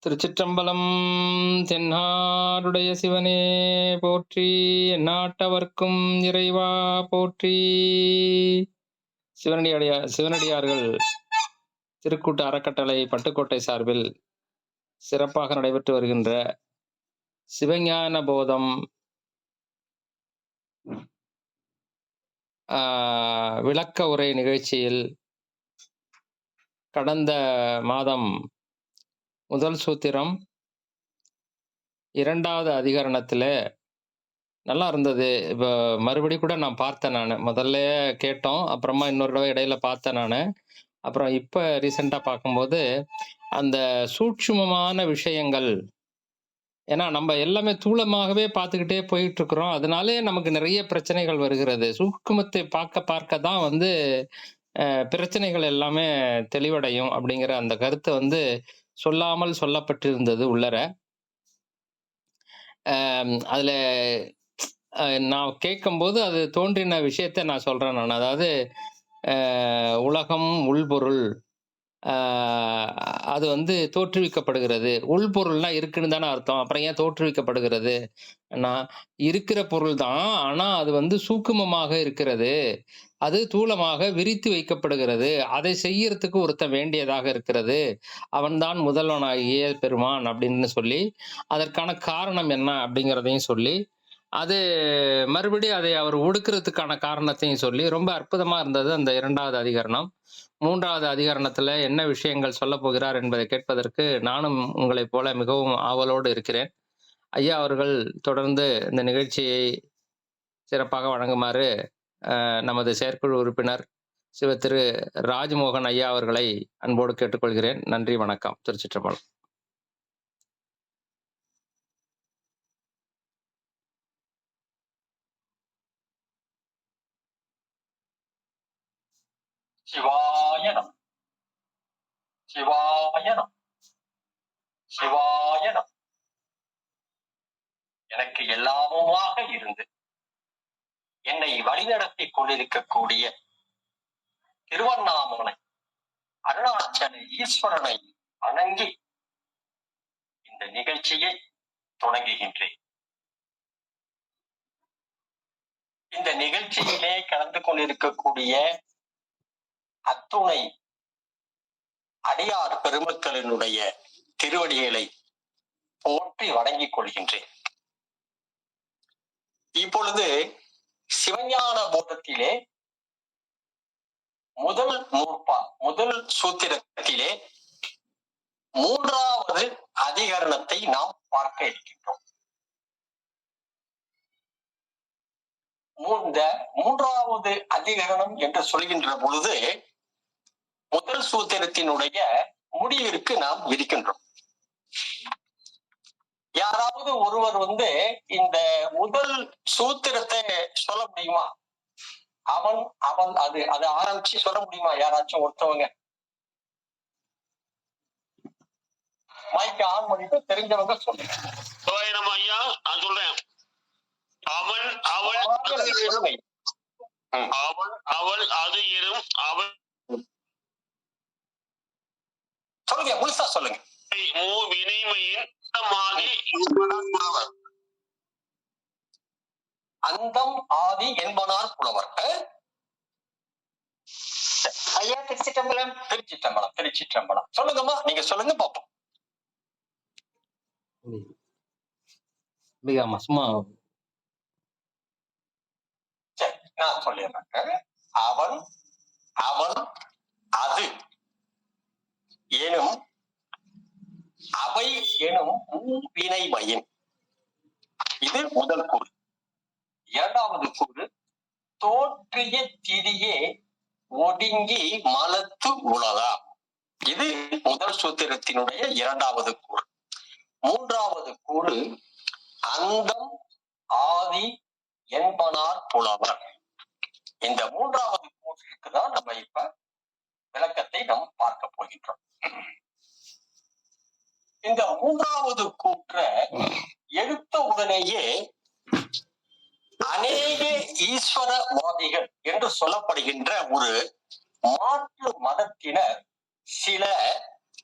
திருச்சிற்றம்பலம். தென்னாடுடைய சிவனே போற்றி, எந்நாட்டவர்க்கும் இறைவா போற்றி. சிவனடியார்கள் திருக்கூட்டு அறக்கட்டளை பட்டுக்கோட்டை சார்பில் சிறப்பாக நடைபெற்று வருகின்ற சிவஞான போதம் விளக்க உரை நிகழ்ச்சியில் கடந்த மாதம் முதல் சூத்திரம் 2வது அதிகரணத்துல நல்லா இருந்தது. இப்ப மறுபடி கூட நான் பார்த்தேன் நானு. முதல்ல கேட்டோம். அப்புறமா இன்னொரு தடவை இடையில பார்த்தேன் நானு. அப்புறம் இப்ப ரீசெண்டா பார்க்கும்போது, அந்த சூட்சுமமான விஷயங்கள், ஏன்னா நம்ம எல்லாமே தூளமாகவே பார்த்துக்கிட்டே போயிட்டுருக்கிறோம். அதனாலயே நமக்கு நிறைய பிரச்சனைகள் வருகிறது. சூக்குமத்தை பார்க்க பார்க்க தான் வந்து பிரச்சனைகள் எல்லாமே தெளிவடையும் அப்படிங்கிற அந்த கருத்து வந்து சொல்லாமல் சொல்லப்பட்டிருந்தது உள்ளர. அதுல நான் கேட்கும்போது அது தோன்றின விஷயத்த நான் சொல்றேன் நான். அதாவது உலகம், உள்பொருள், அது வந்து தோற்றுவிக்கப்படுகிறது. உள்பொருள்னா இருக்குன்னு தானே அர்த்தம். அப்புறம் ஏன் தோற்றுவிக்கப்படுகிறது? இருக்கிற பொருள் தான். ஆனா அது வந்து சூக்குமமாக இருக்கிறது. அது தூலமாக விரித்து வைக்கப்படுகிறது. அதை செய்யறதுக்கு ஒருத்தன் வேண்டியதாக இருக்கிறது. அவன்தான் முதல்வனாகிய பெருமான் அப்படின்னு சொல்லி, அதற்கான காரணம் என்ன அப்படிங்கிறதையும் சொல்லி, அது மறுபடியும் அதை அவர் ஒடுக்கிறதுக்கான காரணத்தையும் சொல்லி ரொம்ப அற்புதமா இருந்தது அந்த 2வது அதிகரணம். 3வது அதிகரணத்துல என்ன விஷயங்கள் சொல்லப் போகிறார் என்பதை கேட்பதற்கு நானும் உங்களைப் போல மிகவும் ஆவலோடு இருக்கிறேன். ஐயா அவர்கள் தொடர்ந்து இந்த நிகழ்ச்சியை சிறப்பாக வழங்குமாறு நமது செயற்குழு உறுப்பினர் திரு ராஜ்மோகன் ஐயா அவர்களை அன்போடு கேட்டுக்கொள்கிறேன். நன்றி, வணக்கம். திருச்சிற்றம்பலம். சிவாயனம் சிவாயனம் சிவாயனம். எனக்கு எல்லாமுமாக இருந்து என்னை வழிநடத்தி கொண்டிருக்கக்கூடிய திருவண்ணாமலை அருணாச்சல ஈஸ்வரனை வணங்கி இந்த நிகழ்ச்சியை தொடங்குகின்றேன். இந்த நிகழ்ச்சியிலே கலந்து கொண்டிருக்கக்கூடிய அத்துணை அடியார் பெருமக்களினுடைய திருவடிகளை போற்றி வணங்கிக் கொள்கின்றேன். இப்பொழுது சிவஞான போதத்திலே முதல் சூத்திரத்திலே 3வது அதிகரணத்தை நாம் பார்க்க இருக்கின்றோம். இந்த 3வது அதிகரணம் என்று சொல்கின்ற பொழுது முதல் சூத்திரத்தினுடைய முடிவிற்கு நாம் இருக்கின்றோம். யாராவது ஒருவர் வந்து இந்த முதல் சூத்திரத்தை சொல்ல முடியுமா? அவன் அது ஆரம்பிச்சு சொல்ல முடியுமா? யாராச்சும் ஒருத்தவங்க மைக் ஆன் பண்ணிட்டு தெரிஞ்சவங்க சொல்லுங்க. ஐயா நான் சொல்றேன். அவன் அவள் அவள் அது எனும் அவள் சொல்லுங்க, முழுசா சொல்லுங்க. வினைமையின் அந்தம் ஆதி என்பனார் புலவர். ஐயா திருச்சிற்றம்பலம். திருச்சிற்றம்பலம் திருச்சிற்றம்பலம். சொல்லுங்கம்மா, நீங்க சொல்லுங்க பாப்போம். சும்மா நான் சொல்லிடுறேன். அவன் அவன் அது எனும் அவை எனும் வினைமையின், இது முதல் கூறு. 2வது கூறு தோற்றிய திரியே ஒடுங்கி மலத்து உலகா, இது முதல் சூத்திரத்தினுடைய 2வது கூறு. 3வது கூறு அந்தம் ஆதி என்பனார் புலவர். இந்த 3வது கூற்றுக்கு தான் நம்ம இப்ப விளக்கத்தை நாம் பார்க்க போகின்றோம். இந்த 3வது கூற்றை எடுத்த உடனேயே அநேக ஈஸ்வரவாதிகள் என்று சொல்லப்படுகின்ற ஒரு மாற்று மதத்தினர் சில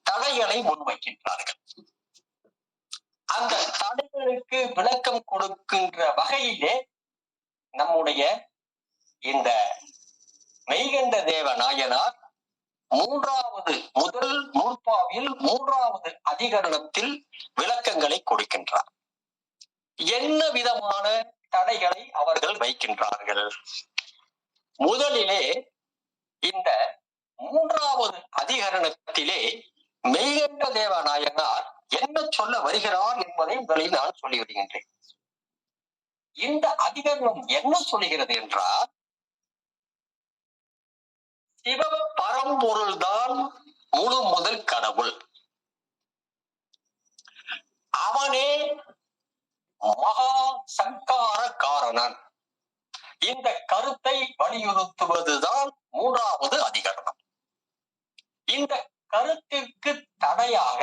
தடைகளை முன்வைக்கின்றார்கள். அந்த தடைகளுக்கு விளக்கம் கொடுக்கின்ற வகையிலே நம்முடைய இந்த மெய்கண்ட தேவ நாயனார் முதல் நூற்பாவில் 3வது அதிகரணத்தில் விளக்கங்களை கொடுக்கின்றார். என்ன விதமான தடைகளை அவர்கள் வைக்கின்றார்கள்? முதலிலே இந்த 3வது அதிகரணத்திலே மெய்கண்ட தேவ நாயனார் என்ன சொல்ல வருகிறார் என்பதை முதலில் நான் சொல்லிவிடுகின்றேன். இந்த அதிகரணம் என்ன சொல்லுகிறது என்றால், சிவ பரம்பொருள்தான் முழு முதல் கடவுள், அவனே மகா சங்கார காரணன். இந்த கருத்தை வலியுறுத்துவதுதான் 3வது அதிகரணம். இந்த கருத்திற்கு தடையாக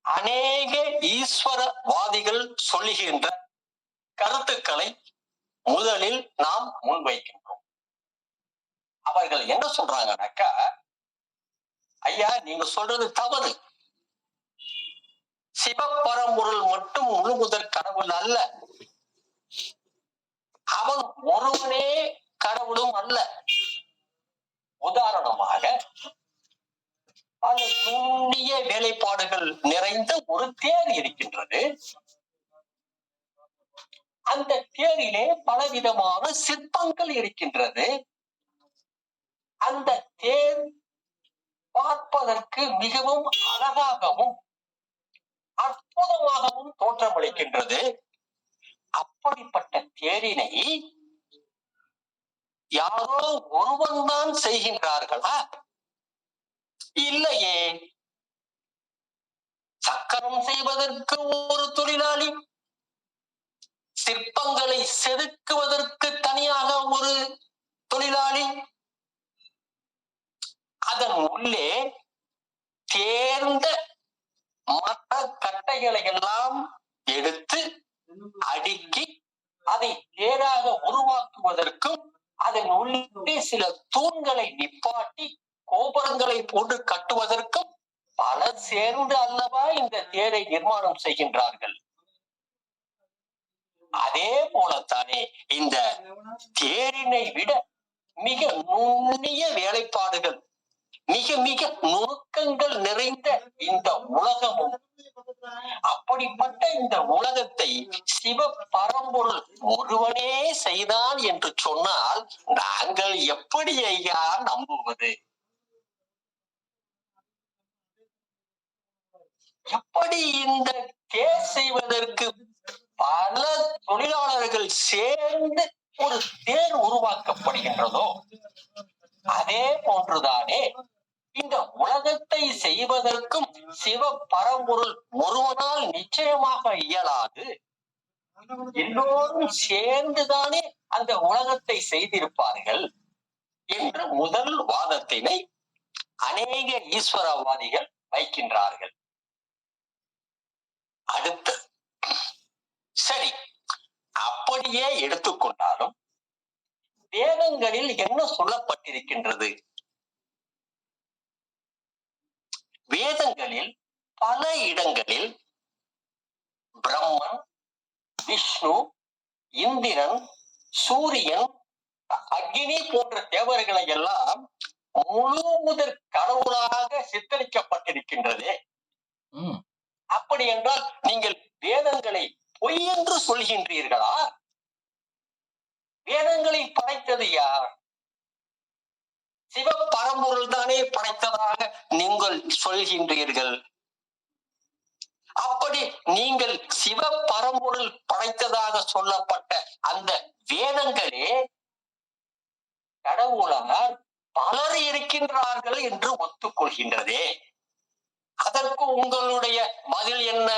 அநேக ஈஸ்வரவாதிகள் சொல்லுகின்ற கருத்துக்களை முதலில் நாம் முன்வைக்கின்றோம். அவர்கள் என்ன சொல்றாங்கன்னாக்கா, ஐயா நீங்க சொல்றது தவறு, சிவபரம்பொருள் மட்டும் முழு முதற் கடவுள் அல்ல, அவன் ஒருவனே கடவுளும் அல்ல. உதாரணமாக பல நுண்ணிய வேலைப்பாடுகள் நிறைந்த ஒரு தேர் இருக்கின்றது. அந்த தேரிலே பலவிதமான சிற்பங்கள் இருக்கின்றது. அந்த தேர் பார்ப்பதற்கு மிகவும் அழகாகவும் அற்புதமாகவும் தோற்றமளிக்கின்றது. அப்படிப்பட்ட தேரினை யாரோ ஒருவன் தான் செய்கின்றார்களா? இல்லையே. சக்கரம் செய்வதற்கு ஒரு தொழிலாளி, சிற்பங்களை செதுக்குவதற்கு தனியாக ஒரு தொழிலாளி, அதன் உள்ளே தேர்ந்த மர கட்டைகளை எல்லாம் எடுத்து அடுக்கி அதை தேராக உருவாக்குவதற்கும், அதன் உள்ளே சில தூண்களை நிப்பாட்டி கோபுரங்களை போட்டு கட்டுவதற்கும் பலர் சேர்ந்து அல்லவா இந்த தேரை நிர்மாணம் செய்கின்றார்கள். அதே போலத்தானே இந்த தேரினை விட மிக நுண்ணிய வேலைப்பாடுகள், மிக மிக நுணுக்கங்கள் நிறைந்த இந்த உலகமும், அப்படிப்பட்ட இந்த உலகத்தை சிவ பரம்பொருள் ஒருவனே செய்தான் என்று சொன்னால் நாங்கள் எப்படி ஐயா நம்புவது? எப்படி இந்த தேர் செய்வதற்கு பல தொழிலாளர்கள் சேர்ந்து ஒரு தேர் உருவாக்கப்படுகின்றதோ அதே போன்றுதானே இந்த உலகத்தை செய்வதற்கும் சிவ பரம்பொருள் ஒருவனால் நிச்சயமாக இயலாது. எல்லோரும் சேர்ந்துதானே அந்த உலகத்தை செய்திருப்பார்கள் என்று முதல் வாதத்தினை அநேக ஈஸ்வரவாதிகள் வைக்கின்றார்கள். அடுத்து சரி, அப்படியே எடுத்துக்கொண்டாலும் வேதங்களில் என்ன சொல்லப்பட்டிருக்கின்றது? வேதங்களில் பல இடங்களில் பிரம்மன், விஷ்ணு, இந்திரன், சூரியன், அக்னி போன்ற தேவர்களை எல்லாம் முழு முதற் கடவுளாக சித்தரிக்கப்பட்டிருக்கின்றது. அப்படி என்றால் நீங்கள் வேதங்களை பொய் என்று சொல்கின்றீர்களா? வேதங்களை படைத்தது யார்? சிவ பரம்பொருள் தானே படைத்ததாக நீங்கள் சொல்கின்றீர்கள். அப்படி நீங்கள் சிவ பரம்பொருள் படைத்ததாக சொல்லப்பட்ட அந்த வேதங்களே கடவுளால் பலர் இருக்கின்றார்கள் என்று ஒத்துக்கொள்கின்றதே. அதற்கு உங்களுடைய பதில் என்ன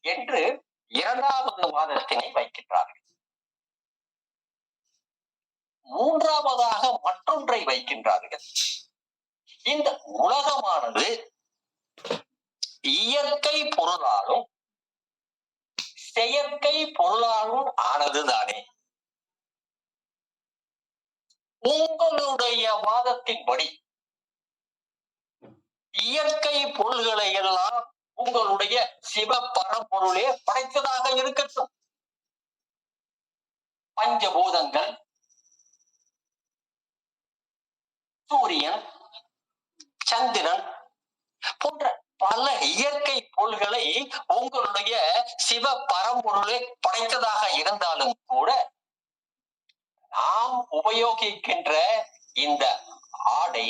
என்று இரண்டாவது வாதத்தினை வைக்கின்றார்கள். மூன்றாவதாக மற்றொன்றை வைக்கின்றார்கள். இந்த உலகமானது இயற்கை பொருளாலும் செயற்கை பொருளாலும் ஆனதுதானே. உங்களுடைய வாதத்தின்படி இயற்கை பொருள்களை எல்லாம் உங்களுடைய சிவ பரம்பொருளே படைத்ததாக இருக்கட்டும். பஞ்சபூதங்கள், சூரியன், சந்திரன் போன்ற பல இயற்கை பொருள்களை உங்களுடைய சிவ பரம்பொருளே படைத்ததாக இருந்தாலும் கூட நாம் உபயோகிக்கின்ற இந்த ஆடை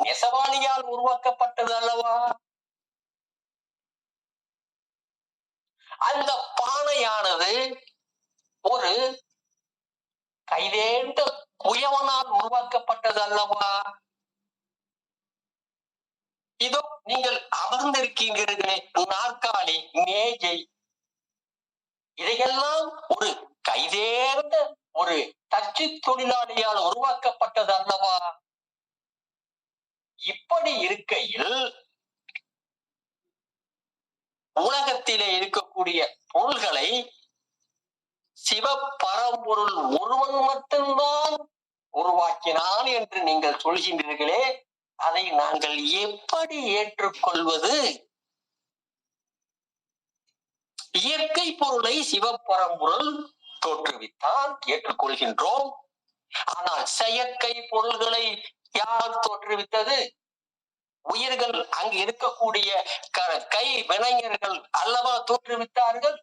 நெசவாளியால் உருவாக்கப்பட்டது அல்லவா? அந்த பானையானது ஒரு கைதேர்ந்த குயவனால் உருவாக்கப்பட்டது அல்லவா? இதோ நீங்கள் அமர்ந்திருக்கீங்களே நாற்காலி, மேஜை, இதையெல்லாம் ஒரு கைதேர்ந்த ஒரு தச்சு தொழிலாளியால் உருவாக்கப்பட்டது அல்லவா? இப்படி இருக்கையில் உலகத்திலே இருக்கக்கூடிய பொருள்களை சிவ பரம்பொருள் ஒருவன் மட்டும்தான் உருவாக்கினான் என்று நீங்கள் சொல்கின்றீர்களே, அதை நாங்கள் எப்படி ஏற்றுக்கொள்வது? இயற்கை பொருளை சிவபரம்பொருள் தோற்றுவித்தான், ஏற்றுக்கொள்கின்றோம். ஆனால் செயற்கை பொருள்களை யார் தோற்றுவித்தது? உயிர்கள், அங்கு இருக்கக்கூடிய கை வினைஞர்கள் அல்லவா தோற்றுவித்தார்கள்?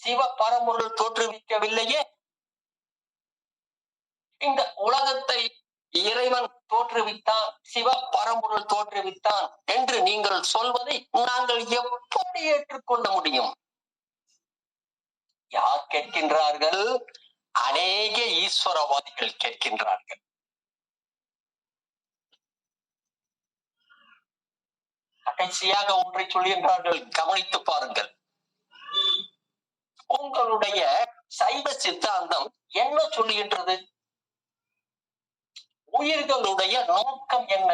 சிவ பரம்பொருள் தோற்றுவிக்கவில்லையே. இந்த உலகத்தை இறைவன் தோற்றுவித்தான், சிவ பரம்பொருள் தோற்றுவித்தான் என்று நீங்கள் சொல்வதை நாங்கள் எப்படி ஏற்றுக்கொள்ள முடியும்? யார் கேட்கின்றார்கள்? அநேக ஈஸ்வரவாதிகள் கேட்கின்றார்கள். கடைசியாக ஒன்றை சொல்கின்றார்கள், கவனித்து பாருங்கள். உங்களுடைய சைவ சித்தாந்தம் என்ன சொல்லுகின்றது? உயிர்களுடைய நோக்கம் என்ன?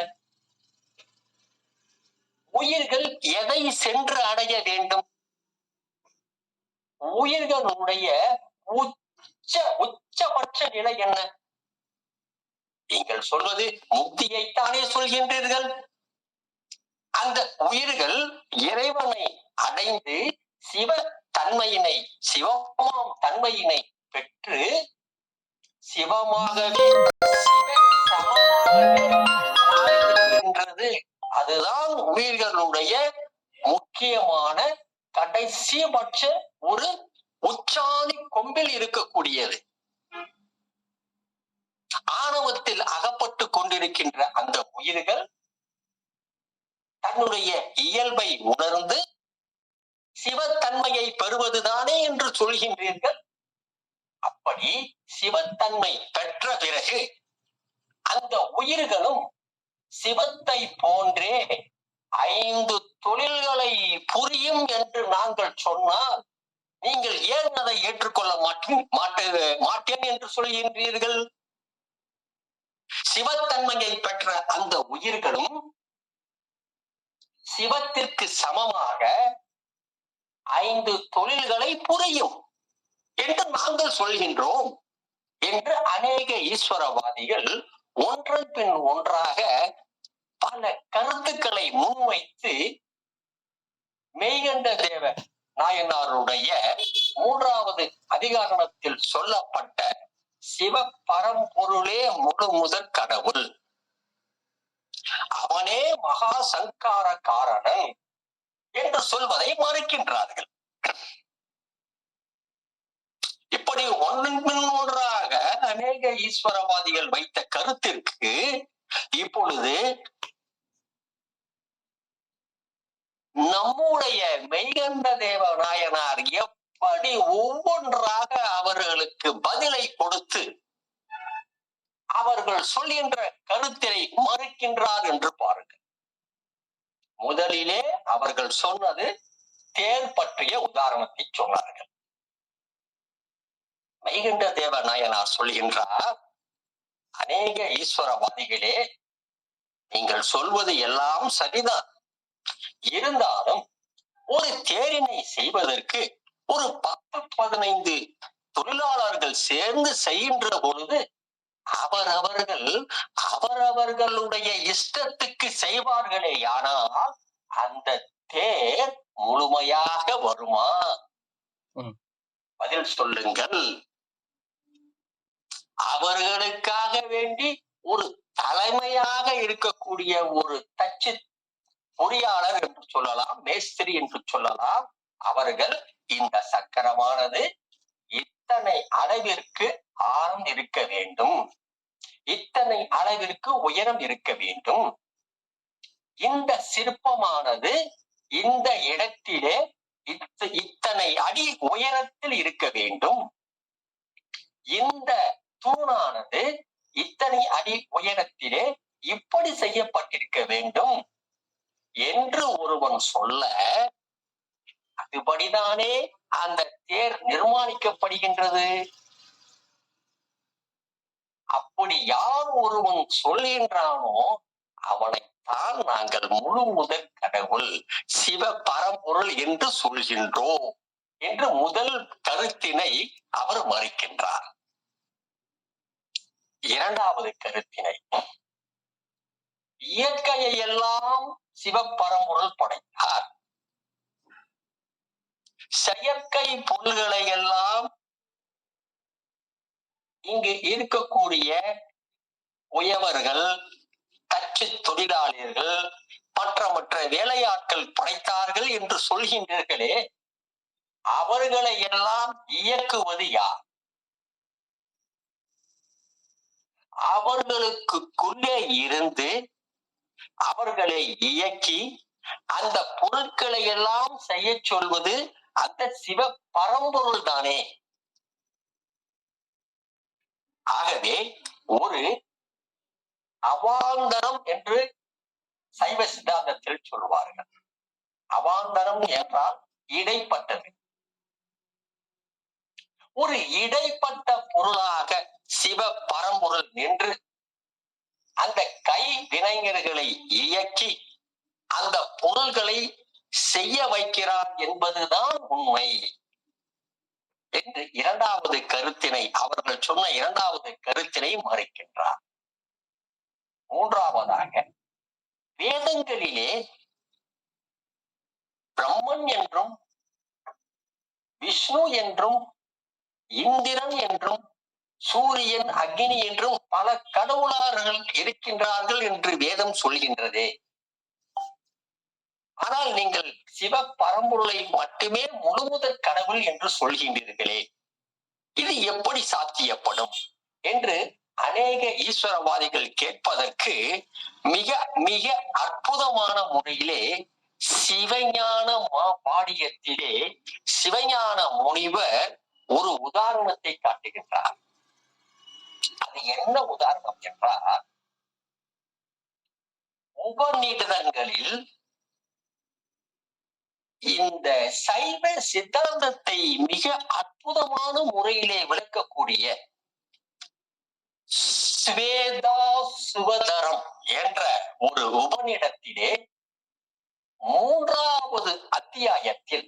உயிர்கள் எதை சென்று அடைய வேண்டும்? உயிர்களுடைய உச்சபட்ச நிலை என்ன? நீங்கள் சொல்வது முக்தியைத்தானே சொல்கின்றீர்கள். அந்த உயிர்கள் இறைவனை அடைந்து சிவ தன்மையினை, சிவமாம் தன்மையினை பெற்று சிவமாகவே அதுதான் உயிர்களுடைய முக்கியமான கடைசிபட்ச ஒரு உச்சாணி கொம்பில் இருக்கக்கூடியது. ஆணவத்தில் அகப்பட்டு கொண்டிருக்கின்ற அந்த உயிர்கள் தன்னுடைய இயல்பை உணர்ந்து சிவத்தன்மையை பெறுவதுதானே என்று சொல்கின்றீர்கள். அப்படி சிவத்தன்மை பெற்ற பிறகு அந்த உயிர்களும் சிவத்தை போன்றே 5 தொழில்களை புரியும் என்று நாங்கள் சொன்னால் நீங்கள் ஏன் அதை ஏற்றுக்கொள்ள மாட்டேன் என்று சொல்கின்றீர்கள்? சிவத்தன்மையை பெற்ற அந்த உயிர்களும் சிவத்திற்கு சமமாக 5 தொழில்களை புரியும் என்று நாங்கள் சொல்கின்றோம் என்று அநேக ஈஸ்வரவாதிகள் ஒன்றன் பின் ஒன்றாக பல கருத்துக்களை முன்வைத்து மெய்கண்ட தேவ நாயனாருடைய 3வது அதிகாரணத்தில் சொல்லப்பட்ட சிவ பரம்பொருளே முழு முதற் கடவுள், அவனே மகா சங்கார காரணன் என்று சொல்வதை மறுக்கின்றார்கள். இப்படி ஒன்றின் பின் ஒன்றாக அநேக ஈஸ்வரவாதிகள் வைத்த கருத்திற்கு இப்பொழுது நம்முடைய மெய்கண்ட தேவ நாயனார் எப்படி ஒவ்வொன்றாக அவர்களுக்கு பதிலை கொடுத்து அவர்கள் சொல்கின்ற கருத்தினை மறுக்கின்றார் என்று பாருங்கள். முதலிலே அவர்கள் சொன்னது தேர் பற்றிய உதாரணத்தை சொன்னார்கள். மெய்கண்ட தேவ நாயனார் சொல்கின்றார், அநேக ஈஸ்வரவாதிகளே, நீங்கள் சொல்வது எல்லாம் சரிதான். இருந்தாலும் ஒரு தேரினை செய்வதற்கு ஒரு 10-15 தொழிலாளர்கள் சேர்ந்து செய்கின்ற பொழுது அவரவர்களுடைய இஷ்டத்துக்கு செய்வார்களே, ஆனால் அந்த தேர் முழுமையாக வருமா? ம். பதில் சொல்லுங்கள். அவர்களுக்காக வேண்டி ஒரு தலைமையாக இருக்கக்கூடிய ஒரு தச்சு பொறியாளர் என்று சொல்லலாம், மேஸ்திரி என்று சொல்லலாம். அவர்கள் இந்த சக்கரமானது இத்தனை அளவிற்கு ஆழம் இருக்க வேண்டும், இத்தனை அளவிற்கு உயரம் இருக்க வேண்டும், இந்த சிற்பமானது இந்த இடத்திலே இத்தனை அடி உயரத்தில் இருக்க வேண்டும், இந்த தூணானது இத்தனை அடி உயரத்திலே இப்படி செய்யப்பட்டிருக்க வேண்டும் என்று ஒருவன் சொல்ல, அதுபடிதானே அந்த தேர் நிர்மாணிக்கப்படுகின்றது. அப்படி யார் ஒருவன் சொல்கின்றானோ அவனைத்தான் நாங்கள் முழு முதற் கடவுள் சிவ பரம்பொருள் என்று சொல்கின்றோம் என்று முதல் கருத்தினை அவர் மறுக்கின்றார். இரண்டாவது கருத்தினை, இயற்கையை எல்லாம் சிவபரம்பொருள் படைத்தார், செயற்கை பொருள்களை எல்லாம் இங்கு இருக்கக்கூடிய உயவர்கள், தச்சு தொழிலாளர்கள், மற்ற வேலையாட்கள் படைத்தார்கள் என்று சொல்கின்றீர்களே, அவர்களை எல்லாம் இயக்குவது யார்? அவர்களுக்குள்ளே இருந்து அவர்களை இயக்கி அந்த பொருட்களை எல்லாம் செய்ய சொல்வது அந்த சிவ பரம்பொருள் தானே. ஆகவே ஒரு அவாந்தரம் என்று சைவ சித்தாந்தத்தில் சொல்வார்கள். அவாந்தரம் என்றால் இடைப்பட்டது. ஒரு இடைப்பட்ட பொருளாக சிவ பரம்பொருள் நின்று அந்த கை வினைஞர்களை இயக்கி அந்த பொருள்களை செய்ய வைக்கிறார் என்பதுதான் உண்மை என்று இரண்டாவது கருத்தினை, அவர்கள் சொன்ன இரண்டாவது கருத்தினை மறுக்கின்றார். மூன்றாவதாக, வேதங்களிலே பிரம்மன் என்றும் விஷ்ணு என்றும் இந்திரன் என்றும் சூரியன் அக்னி என்றும் பல கடவுளார்கள் இருக்கின்றார்கள் என்று வேதம் சொல்கின்றதே. ஆனால் நீங்கள் சிவ பரம்பொருளை மட்டுமே முழுமுதற் கடவுள் என்று சொல்கின்றீர்களே, இது எப்படி சாத்தியப்படும் என்று அநேக ஈஸ்வரவாதிகள் கேட்பதற்கு மிக மிக அற்புதமான முறையிலே சிவஞான பாடியத்திலே சிவஞான முனிவர் ஒரு உதாரணத்தை காட்டுகின்றார். அது என்ன உதாரணம் என்றால், உபநிடதங்களில் இந்த சைவ சித்தாந்தத்தை மிக அற்புதமான முறையிலே விளக்கக்கூடிய ஸ்வேதாசுவதரம் என்ற ஒரு உபநிடத்திலே 3வது அத்தியாயத்தில்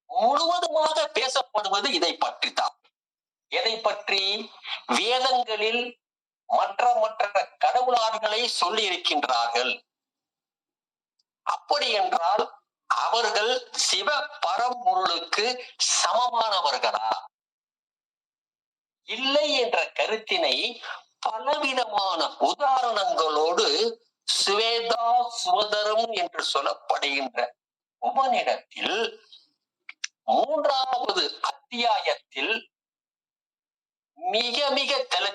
முழுவதுமாக பேசப்படுவது இதை பற்றித்தான். எதை பற்றி? வேதங்களில் மற்ற கடவுளார்களை சொல்லி இருக்கின்றார்கள். அப்படி என்றால் அவர்கள் சிவ பரம்பொருளுக்கு சமமானவர்களா? இல்லை என்ற கருத்தினை பலவிதமான உதாரணங்களோடு சுவேதா சுவதரம் என்று சொல்லப்படுகின்ற உபநிடத்தில் 3வது அத்தியாயத்தில் மிக மிக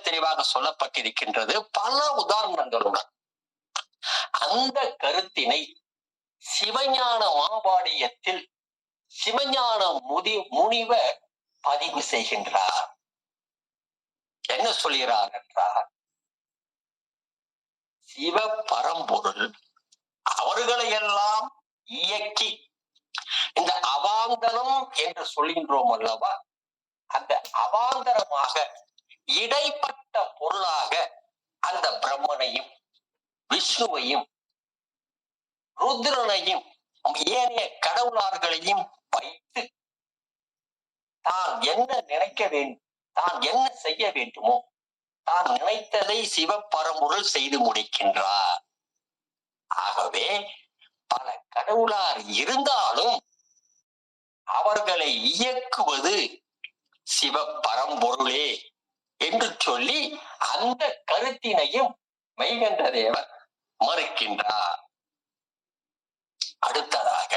தெளிவாக சொல்லப்பட்டிருக்கின்றது, பல உதாரணங்களுடன். அந்த கருத்தினை சிவஞான மாபாடியத்தில் சிவஞான முனிவர் பதிவு செய்கின்றார். என்ன சொல்கிறார் என்றால், சிவ பரம்பொருள் அவர்களை எல்லாம் இயக்கி இந்த அவாந்தரம் என்று சொல்கின்றோம் அல்லவா, அந்த அவாந்தரமாக இடைப்பட்ட பொருளாக அந்த பிரம்மனையும் விஷ்ணுவையும் ருத்ரனையும் ஏனைய கடவுளார்களையும் வைத்து தான் என்ன நினைக்க வேண்டும், தான் என்ன செய்ய வேண்டுமோ தான் நினைத்ததை சிவ பரம்பொருள் செய்து முடிக்கின்றார். ஆகவே பல கடவுளார் இருந்தாலும் அவர்களை இயக்குவது சிவ பரம்பொருளே என்று சொல்லி அந்த கருத்தினையும் மெய்கண்ட தேவர் மறுக்கின்றார். அடுத்ததாக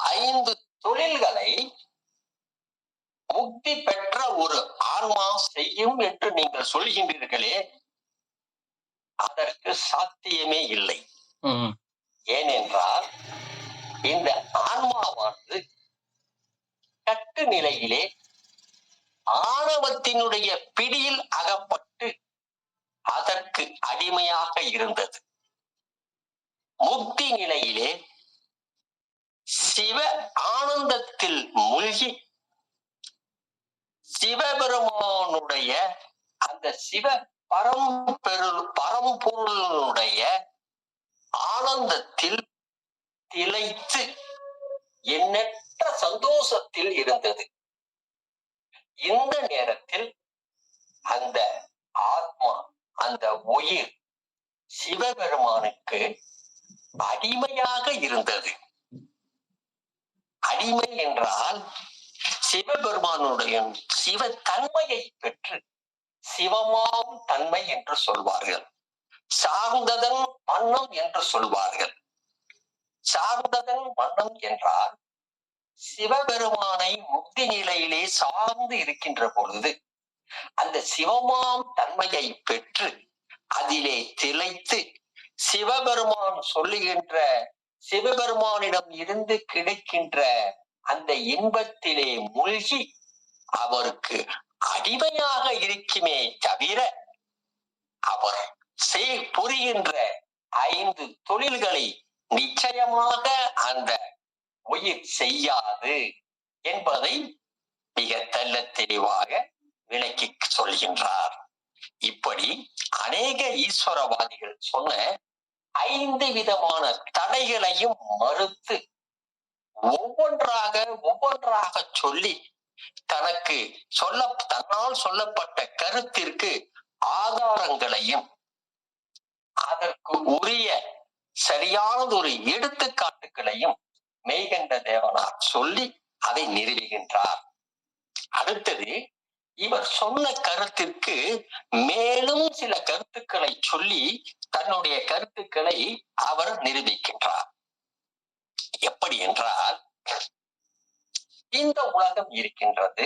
ஐந்து தொழில்களை முக்தி பெற்ற ஒரு ஆன்மா செய்யும் என்று நீங்கள் சொல்கின்றீர்களே, அதற்கு சாத்தியமே இல்லை. ஏனென்றால் இந்த ஆன்மாவானது கட்டு நிலையிலே ஆணவத்தினுடைய பிடியில் அகப்பட்டு அதற்கு அடிமையாக இருந்தது. முக்தி நிலையிலே சிவ ஆனந்தத்தில் மூழ்கி சிவபெருமானுடைய அந்த சிவ பரம்பொருளுடைய ஆனந்தத்தில் திளைத்து எண்ணற்ற சந்தோஷத்தில் இருந்தது. இந்த நேரத்தில் அந்த ஆத்மா, அந்த உயிர் சிவபெருமானுக்கு அடிமையாக இருந்தது. அடிமை என்றால் சிவபெருமானுடைய சிவ தன்மையை பெற்று சிவமாம் தன்மை என்று சொல்வார்கள். சார்ந்ததன் வண்ணம் என்று சொல்வார்கள். சார்ந்ததன் வண்ணம் என்றால் சிவபெருமானை முக்தி நிலையிலே சார்ந்து இருக்கின்ற பொழுது அந்த சிவமாம் தன்மையை பெற்று அதிலே திளைத்து சிவபெருமான் சொல்லுகின்ற சிவபெருமானிடம் இருந்து கிடைக்கின்ற அந்த இன்பத்திலே மூழ்கி அவருக்கு அடிமையாக இருக்குமே தவிர அவர் புரிகின்ற 5 தொழில்களை நிச்சயமாக அந்த உயிர் செய்யாது என்பதை மிக தெள்ள தெளிவாக விளக்கி சொல்கின்றார். இப்படி அநேக ஈஸ்வரவாதிகள் சொன்ன 5 விதமான தடைகளையும் மறுத்து ஒவ்வொன்றாக சொல்லி தன்னால் சொல்லப்பட்ட கருத்திற்கு ஆதாரங்களையும் அதற்கு உரிய சரியானதொரு எடுத்துக்காட்டுகளையும் மெய்கண்ட தேவனார் சொல்லி அதை நிறுவுகின்றார். அடுத்தது இவர் சொன்ன கருத்திற்கு மேலும் சில கருத்துக்களை சொல்லி தன்னுடைய கருத்துக்களை அவர் நிரூபிக்கின்றார். எப்படி என்றால், இந்த உலகம் இருக்கின்றது.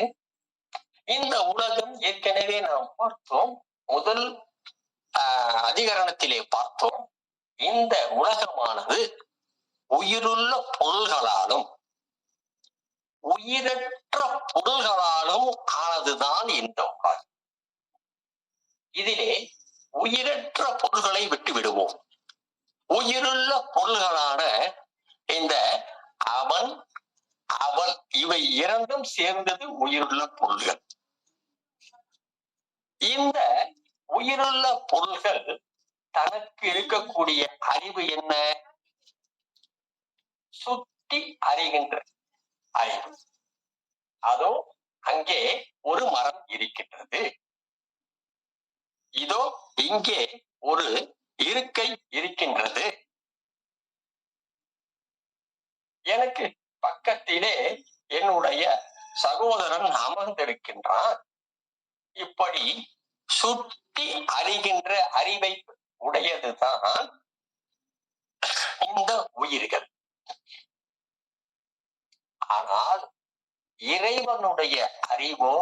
இந்த உலகம் ஏற்கனவே நாம் பார்த்தோம், முதல் அதிகரணத்திலே பார்த்தோம். இந்த உலகமானது உயிருள்ள பொருள்களாலும் உயிரற்ற பொருள்களாலும் ஆனதுதான் இந்த உலகம். இதிலே உயிரற்ற பொருள்களை விட்டு விடுவோம். உயிருள்ள பொருள்களான இந்த அவன், அவள் இவை இரண்டும் சேர்ந்தது உயிருள்ள பொருள்கள். இந்த உயிருள்ள பொருள்கள் தனக்கு இருக்கக்கூடிய அறிவு என்ன? சுட்டி அறிகின்ற அறிவு. அதோ அங்கே ஒரு மரம் இருக்கின்றது, இதோ இங்கே ஒரு இருக்கை இருக்கின்றது, எனக்கு பக்கத்திலே என்னுடைய சகோதரன் அமர்ந்திருக்கின்றான். இப்படி சுட்டி அறிகின்ற அறிவை உடையதுதான் இந்த உயிர்கள். ஆனால் இறைவனுடைய அறிவோ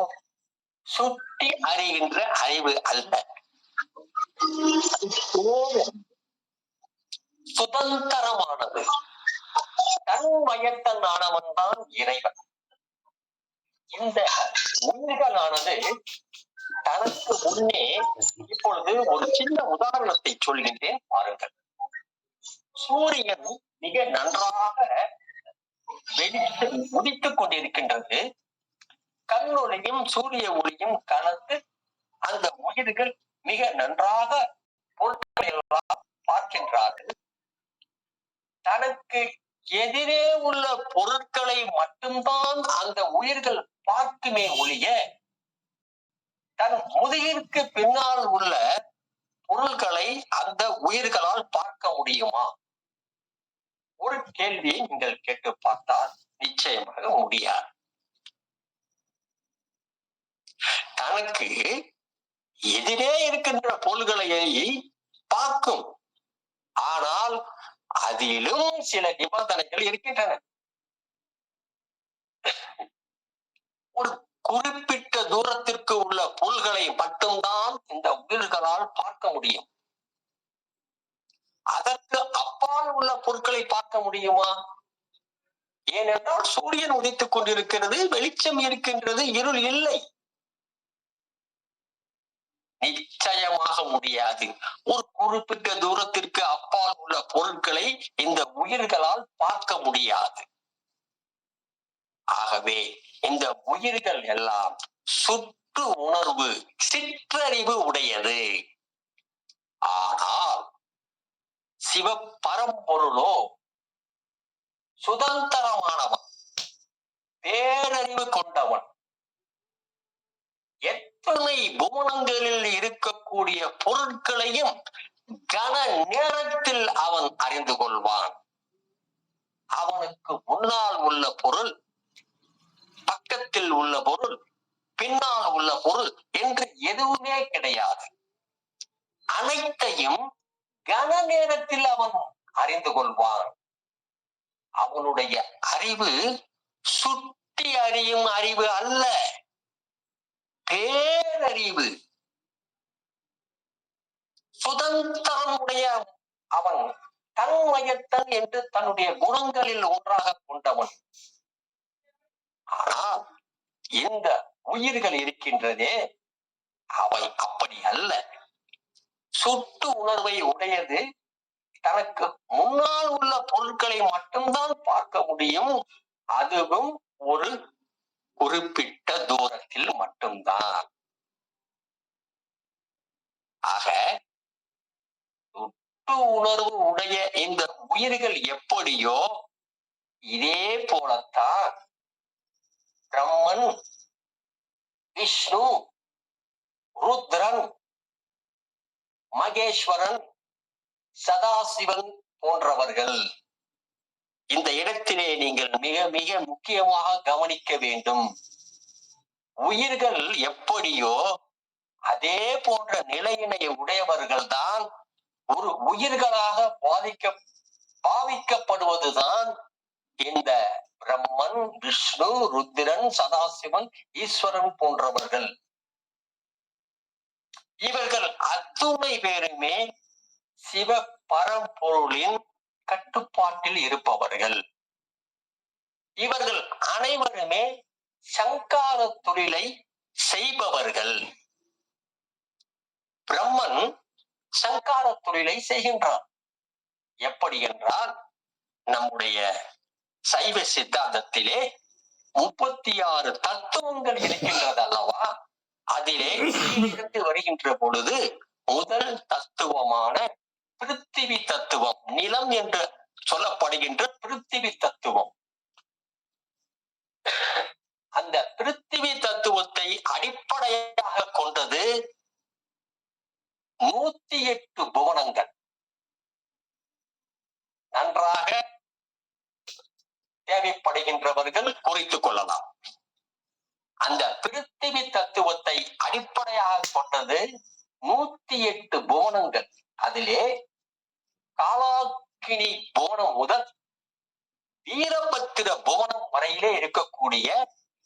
சுட்டி அறிகின்ற அறிவு அல்ல. சுதந்திரமானது, தன்மயத்தனானவன் தான் இறைவன். இந்த உயிர்களானது தனக்கு முன்னே, இப்பொழுது ஒரு சின்ன உதாரணத்தை சொல்கின்றேன் பாருங்கள். சூரியன் மிக நன்றாக வெடித்து உதித்துக் கொண்டிருக்கின்றது. கண்ணொளியும் சூரிய ஒளியும் கலந்து அந்த உயிர்கள் மிக நன்றாக பொருட்களை எல்லாம் பார்க்கின்றார்கள். தனக்கு எதிரே உள்ள பொருட்களை மட்டும்தான் அந்த உயிர்கள் பார்க்குமே ஒழிய தன் முதுகிற்கு பின்னால் உள்ள உயிர்களால் பார்க்க முடியுமா? ஒரு கேள்வியை நீங்கள் கேட்டு பார்த்தால் நிச்சயமாக முடியாது. தனக்கு எதிரே இருக்கின்ற பொருள்களை பார்க்கும். ஆனால் அதிலும் சில நிபந்தனைகள் இருக்கின்றன. ஒரு குறிப்பிட்ட தூரத்திற்கு உள்ள பொருள்களை மட்டும்தான் இந்த உயிர்களால் பார்க்க முடியும். அதற்கு அப்பால் உள்ள பொருட்களை பார்க்க முடியுமா? ஏனென்றால் சூரியன் உதித்துக் கொண்டிருக்கிறது, வெளிச்சம் இருக்கின்றது, இருள் இல்லை. நிச்சயமாக முடியாது. ஒரு குறிப்பிட்ட தூரத்திற்கு அப்பால் உள்ள பொருட்களை இந்த உயிர்களால் பார்க்க முடியாது. ஆகவே இந்த உயிர்கள் எல்லாம் சுற்று உணர்வு, சிற்றறிவு உடையது. ஆனால் சிவபரம்பொருளோ சுதந்திரமானவன், பேரறிவு கொண்டவன். எத்தனை புவனங்களில் இருக்கக்கூடிய பொருட்களையும் கன நேரத்தில் அவன் அறிந்து கொள்வான். அவனுக்கு முன்னால் உள்ள பொருள், பக்கத்தில் உள்ள பொருள், பின்னால் உள்ள பொருள் என்று எதுவுமே கிடையாது. அனைத்தையும் கன நேரத்தில் அவன் அறிந்து கொள்வான். அவனுடைய அறிவு சுட்டி அறியும் அறிவு அல்ல, பேரறிவு. சுதந்திரமுடைய அவன் தன்மயத்தன் என்று தன்னுடைய குணங்களில் ஒன்றாக கொண்டவன். ஆனால் இந்த உயிர்கள் இருக்கின்றதே அவை அப்படி அல்ல. சுட்டு உணர்வை உடையது. தனக்கு முன்னால் உள்ள பொருட்களை மட்டும்தான் பார்க்க முடியும். அதுவும் ஒரு குறிப்பிட்ட தூரத்தில் மட்டும்தான். ஆக சுட்டு உணர்வு உடைய இந்த உயிர்கள் எப்படியோ இதே போலத்தான் பிரம்மன், விஷ்ணு, ருத்ரன், மகேஸ்வரன், சதாசிவன் போன்றவர்கள். இந்த இடத்திலே நீங்கள் மிக மிக முக்கியமாக கவனிக்க வேண்டும். உயிர்கள் எப்படியோ அதே போன்ற நிலையினை உடையவர்கள் தான் ஒரு உயிர்களாக பாவிக்கப்படுவதுதான் இந்த பிரம்மன், விஷ்ணு, ருத்திரன், சதாசிவன், ஈஸ்வரன் போன்றவர்கள். இவர்கள் அத்துணை பேருமே சிவ பரம்பொருளின் கட்டுப்பாட்டில் இருப்பவர்கள். இவர்கள் அனைவருமே சங்கார தொழிலை செய்பவர்கள். பிரம்மன் சங்கார தொழிலை செய்கின்றான். எப்படி என்றால், நம்முடைய சைவ சித்தாந்தத்திலே 36 தத்துவங்கள் இருக்கின்றது அல்லவா? அதிலே இருந்து வருகின்ற பொழுது முதல் தத்துவமான பிருத்திவி தத்துவம், நிலம் என்று சொல்லப்படுகின்ற பிருத்திவி தத்துவம். அந்த பிருத்திவி தத்துவத்தை அடிப்படையாக கொண்டது 108 புவனங்கள். நன்றாக தேவைப்படுகின்றவர்கள் குறித்துக் கொள்ளலாம். அந்த பிருத்திவி தத்துவத்தை அடிப்படையாக கொண்டது 108 புவனங்கள். அதிலே காலாக்கினி புவனம் முதல் வீரபத்திர புவனம் வரையிலே இருக்கக்கூடிய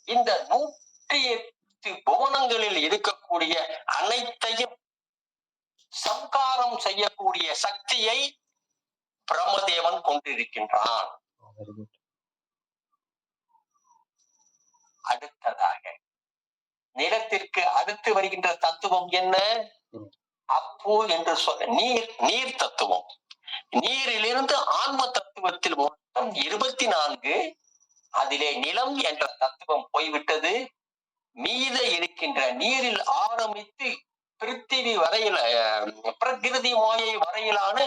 இந்த 108 புவனங்களில் இருக்கக்கூடிய அனைத்தையும் சம்காரம் செய்யக்கூடிய சக்தியை பிரம்மதேவன் கொண்டிருக்கின்றான். அடுத்ததாக நிலத்திற்கு அடுத்து வருகின்ற தத்துவம் என்ன? அப்பு என்று சொல்ல நீர் தத்துவம். நீரிலிருந்து ஆன்ம தத்துவத்தில் மொத்தம் 24. அதிலே நிலம் என்ற தத்துவம் போய்விட்டது. மீத இருக்கின்ற நீரில் ஆரம்பித்து பிருத்திவி வரையில, பிரகிருதி மாயை வரையிலான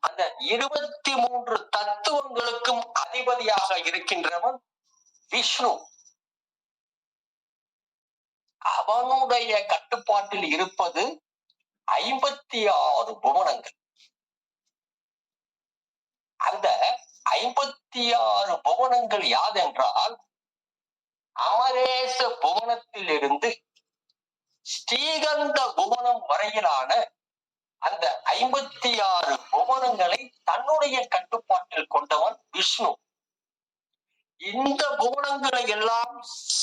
அந்த 23 தத்துவங்களுக்கும் அதிபதியாக இருக்கின்றவன் விஷ்ணு. அவனுடைய கட்டுப்பாட்டில் இருப்பது 56 புவனங்கள். அந்த 56 புவனங்கள் யாதென்றால் அமரேச புவனத்திலிருந்து ஸ்ரீகந்த புவனம் வரையிலான அந்த 56 புவனங்களை தன்னுடைய கட்டுப்பாட்டில் கொண்டவன் விஷ்ணு. இந்த புவனங்களை எல்லாம்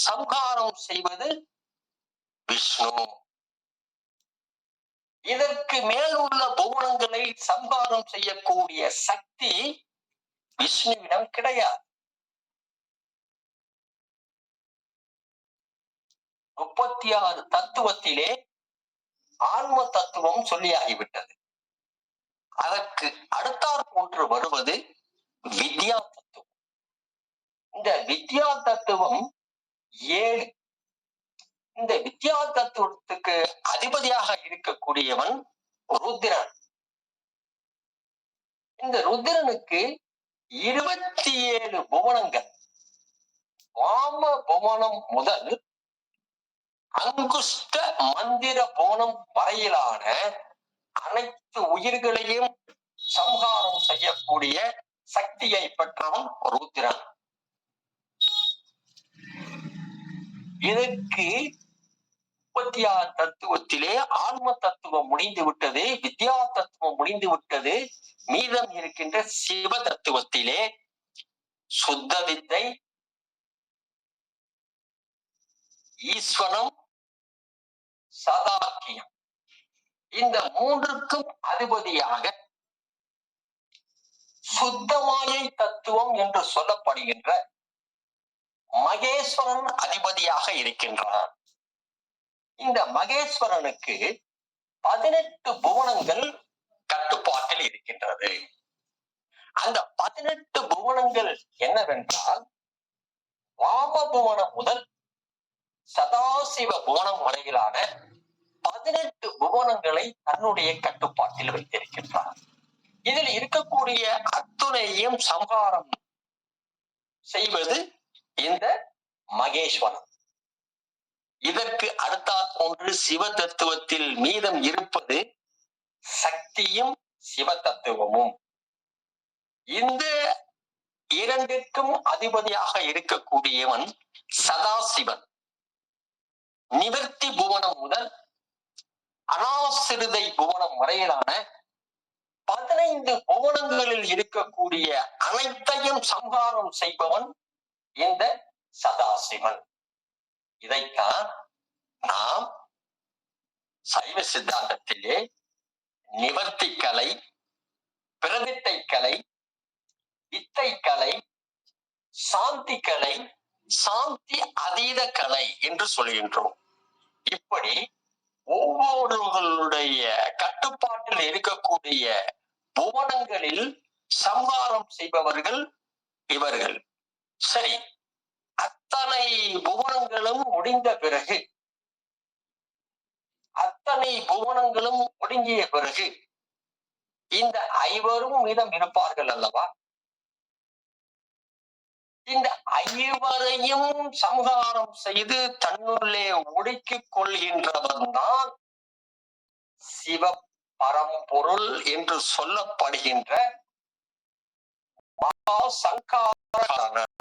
சம்ஹாரம் செய்வது விஷ்ணு. இதற்கு மேல் உள்ள புவனங்களை சம்ஹாரம் செய்யக்கூடிய சக்தி விஷ்ணுவிடம் கிடையாது. 36 தத்துவத்திலே ஆன்ம தத்துவம் சொல்லியாகிவிட்டது. அதற்கு அடுத்தாற் போன்று வருவது வித்யா தத்துவம். இந்த வித்யா தத்துவம் 7. இந்த வித்யா தத்துவத்துக்கு அதிபதியாக இருக்கக்கூடியவன் ருத்ரன். இந்த ருத்ரனுக்கு 27 புவனங்கள், வாம புவனம் முதல் அங்குஷ்ட மந்திர புவனம் வரையிலான அனைத்து உயிர்களையும் சம்ஹாரம் செய்யக்கூடிய சக்தியை பெற்றவன் ருத்ரன். இதற்கு 36 தத்துவத்திலே ஆன்ம தத்துவம் முடிந்து விட்டது, வித்யா தத்துவம் முடிந்து விட்டது. மீதம் இருக்கின்ற சிவ தத்துவத்திலே சுத்த வித்தை, ஈஸ்வரம், சதாக்கியம், இந்த மூன்றுக்கும் அதிபதியாக சுத்தமாயை தத்துவம் என்று சொல்லப்படுகின்ற மகேஸ்வரன் அதிபதியாக இருக்கின்றான். இந்த மகேஸ்வரனுக்கு 18 புவனங்கள் கட்டுப்பாட்டில் இருக்கின்றது. அந்த 18 புவனங்கள் என்னவென்றால் வாம புவனம் முதல் சதாசிவ புவனம் வரையிலான 18 புவனங்களை தன்னுடைய கட்டுப்பாட்டில் வைத்திருக்கின்றார். இதில் இருக்கக்கூடிய அத்துணையும் சம்ஹாரம் செய்வது இந்த மகேஸ்வரன். இதற்கு அடுத்தாற் போன்று சிவ தத்துவத்தில் மீதம் இருப்பது சக்தியும் சிவ தத்துவமும். இந்த இரண்டிற்கும் அதிபதியாக இருக்கக்கூடியவன் சதாசிவன். நிவர்த்தி புவனம் முதல் அனாசிருதை புவனம் வரையிலான 15 புவனங்களில் இருக்கக்கூடிய அனைத்தையும் சம்ஹாரம் செய்பவன் இந்த சதாசிவன். இதைத்தான் நாம் சைவ சித்தாந்தத்திலே நிவர்த்தி கலை, பிரதிட்டை கலை, வித்தை கலை, சாந்தி கலை, சாந்தி அதீத கலை என்று சொல்கின்றோம். இப்படி ஒவ்வொருவர்களுடைய கட்டுப்பாட்டில் இருக்கக்கூடிய புவனங்களில் சம்ஹாரம் செய்பவர்கள் இவர்கள். சரி, அத்தனை புவனங்களும் முடிந்த பிறகு, அத்தனை புவனங்களும் ஒடுங்கிய பிறகு இந்த ஐவரும் மீதம் இருப்பார்கள் அல்லவா? இந்த ஐவரையும் சம்ஹாரம் செய்து தன்னுள்ளே ஒடுக்கிக் கொள்கின்றவன் தான் சிவ பரம்பொருள் என்று சொல்லப்படுகின்ற மகா சங்காரன்.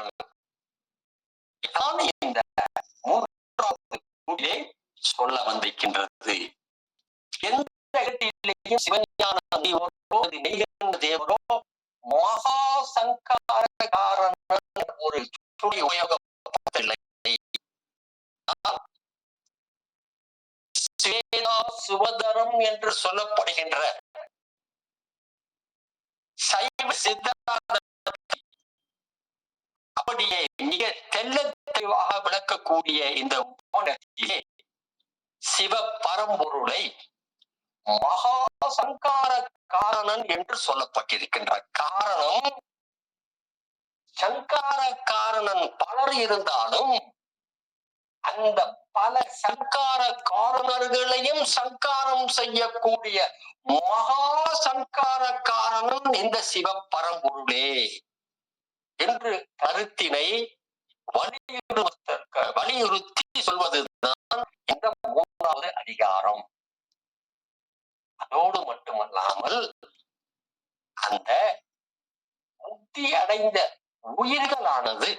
இந்த மூன்றாவது கூட்டிலே சொல்ல வந்திருக்கின்றது. எந்த இடத்திலேயும் சிவஞான தேவரோ மகா சங்காரகாரன் ஒரு துணி உபயோகப்படவில்லை. சுவதரம் என்று சொல்லப்படுகின்ற சைவ சித்தாந்த அப்படியே மிக தெல்ல தெளிவாக விளக்கக்கூடிய இந்த உபநிடத்திலே சிவ பரம்பொருளை மகா சங்கார காரணன் என்று சொல்லப்பட்டிருக்கின்றார். காரணம், சங்கார காரணன் பலர் இருந்தாலும் அந்த பல சங்கார காரணர்களையும் சங்காரம் செய்யக்கூடிய மகா சங்கார காரணன் இந்த சிவ பரம்பொருளே என்று கருத்தினை வலியுறுத்தி சொல்வதுதான் இந்த 3வது அதிகாரம். அதோடு மட்டுமல்லாமல் அந்த முக்தி அடைந்த உயிர்களானது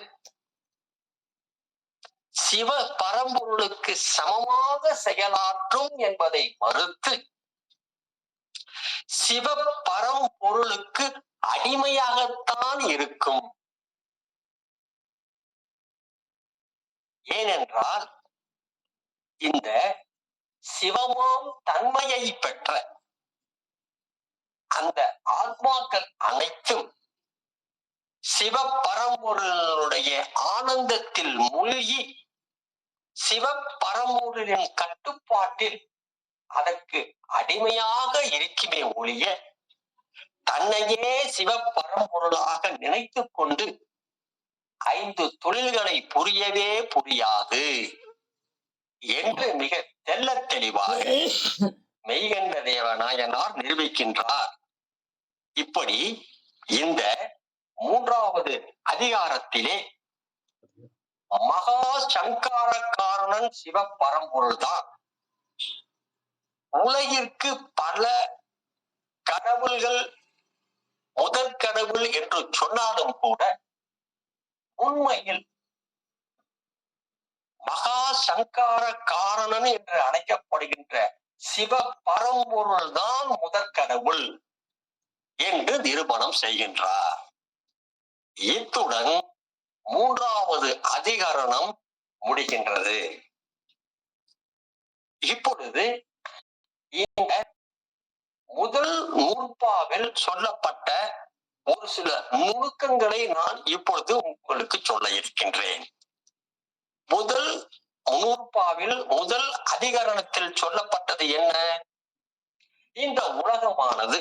சிவ பரம்பொருளுக்கு சமமாக செயலாற்றும் என்பதை மறுத்து சிவ பரம்பொருளுக்கு அடிமையாகத்தான் இருக்கும். ஏனென்றால் இந்த சிவமாம் தன்மையை பெற்ற அந்த ஆத்மாக்கள் அனைத்தும் சிவ பரம்பொருளுடைய ஆனந்தத்தில் மூழ்கி சிவ பரம்பொருளின் கட்டுப்பாட்டில் அதற்கு அடிமையாக இருக்குமே ஒழிய தன்னையே சிவ பரம்பொருளாக நினைத்துக் கொண்டு 5 தொழில்களை புரியவே புரியாது என்று மிக தெள்ளத் தெளிவாக மெய்கண்ட தேவநாயனார் நிரூபிக்கின்றார். இப்படி இந்த 3வது அதிகாரத்திலே மகா சங்கார காரணன் சிவ பரம்பொருள் தான். உலகிற்கு பல கடவுள்கள் முதற் கடவுள் என்று சொன்னாலும் கூட உண்மையில் மகா சங்கார காரணன் என்று அழைக்கப்படுகின்ற சிவ பரம்பொருள் தான் முதற் கடவுள் என்று நிரூபணம் செய்கின்றார். இத்துடன் 3வது அதிகரணம் முடிகின்றது. இப்பொழுது இந்த முதல் நூற்பாவில் சொல்லப்பட்ட ஒரு சில நுணுக்கங்களை நான் இப்பொழுது உங்களுக்கு சொல்ல இருக்கின்றேன். முதல் நூற்பாவில் முதல் அதிகரணத்தில் சொல்லப்பட்டது என்ன? இந்த உலகமானது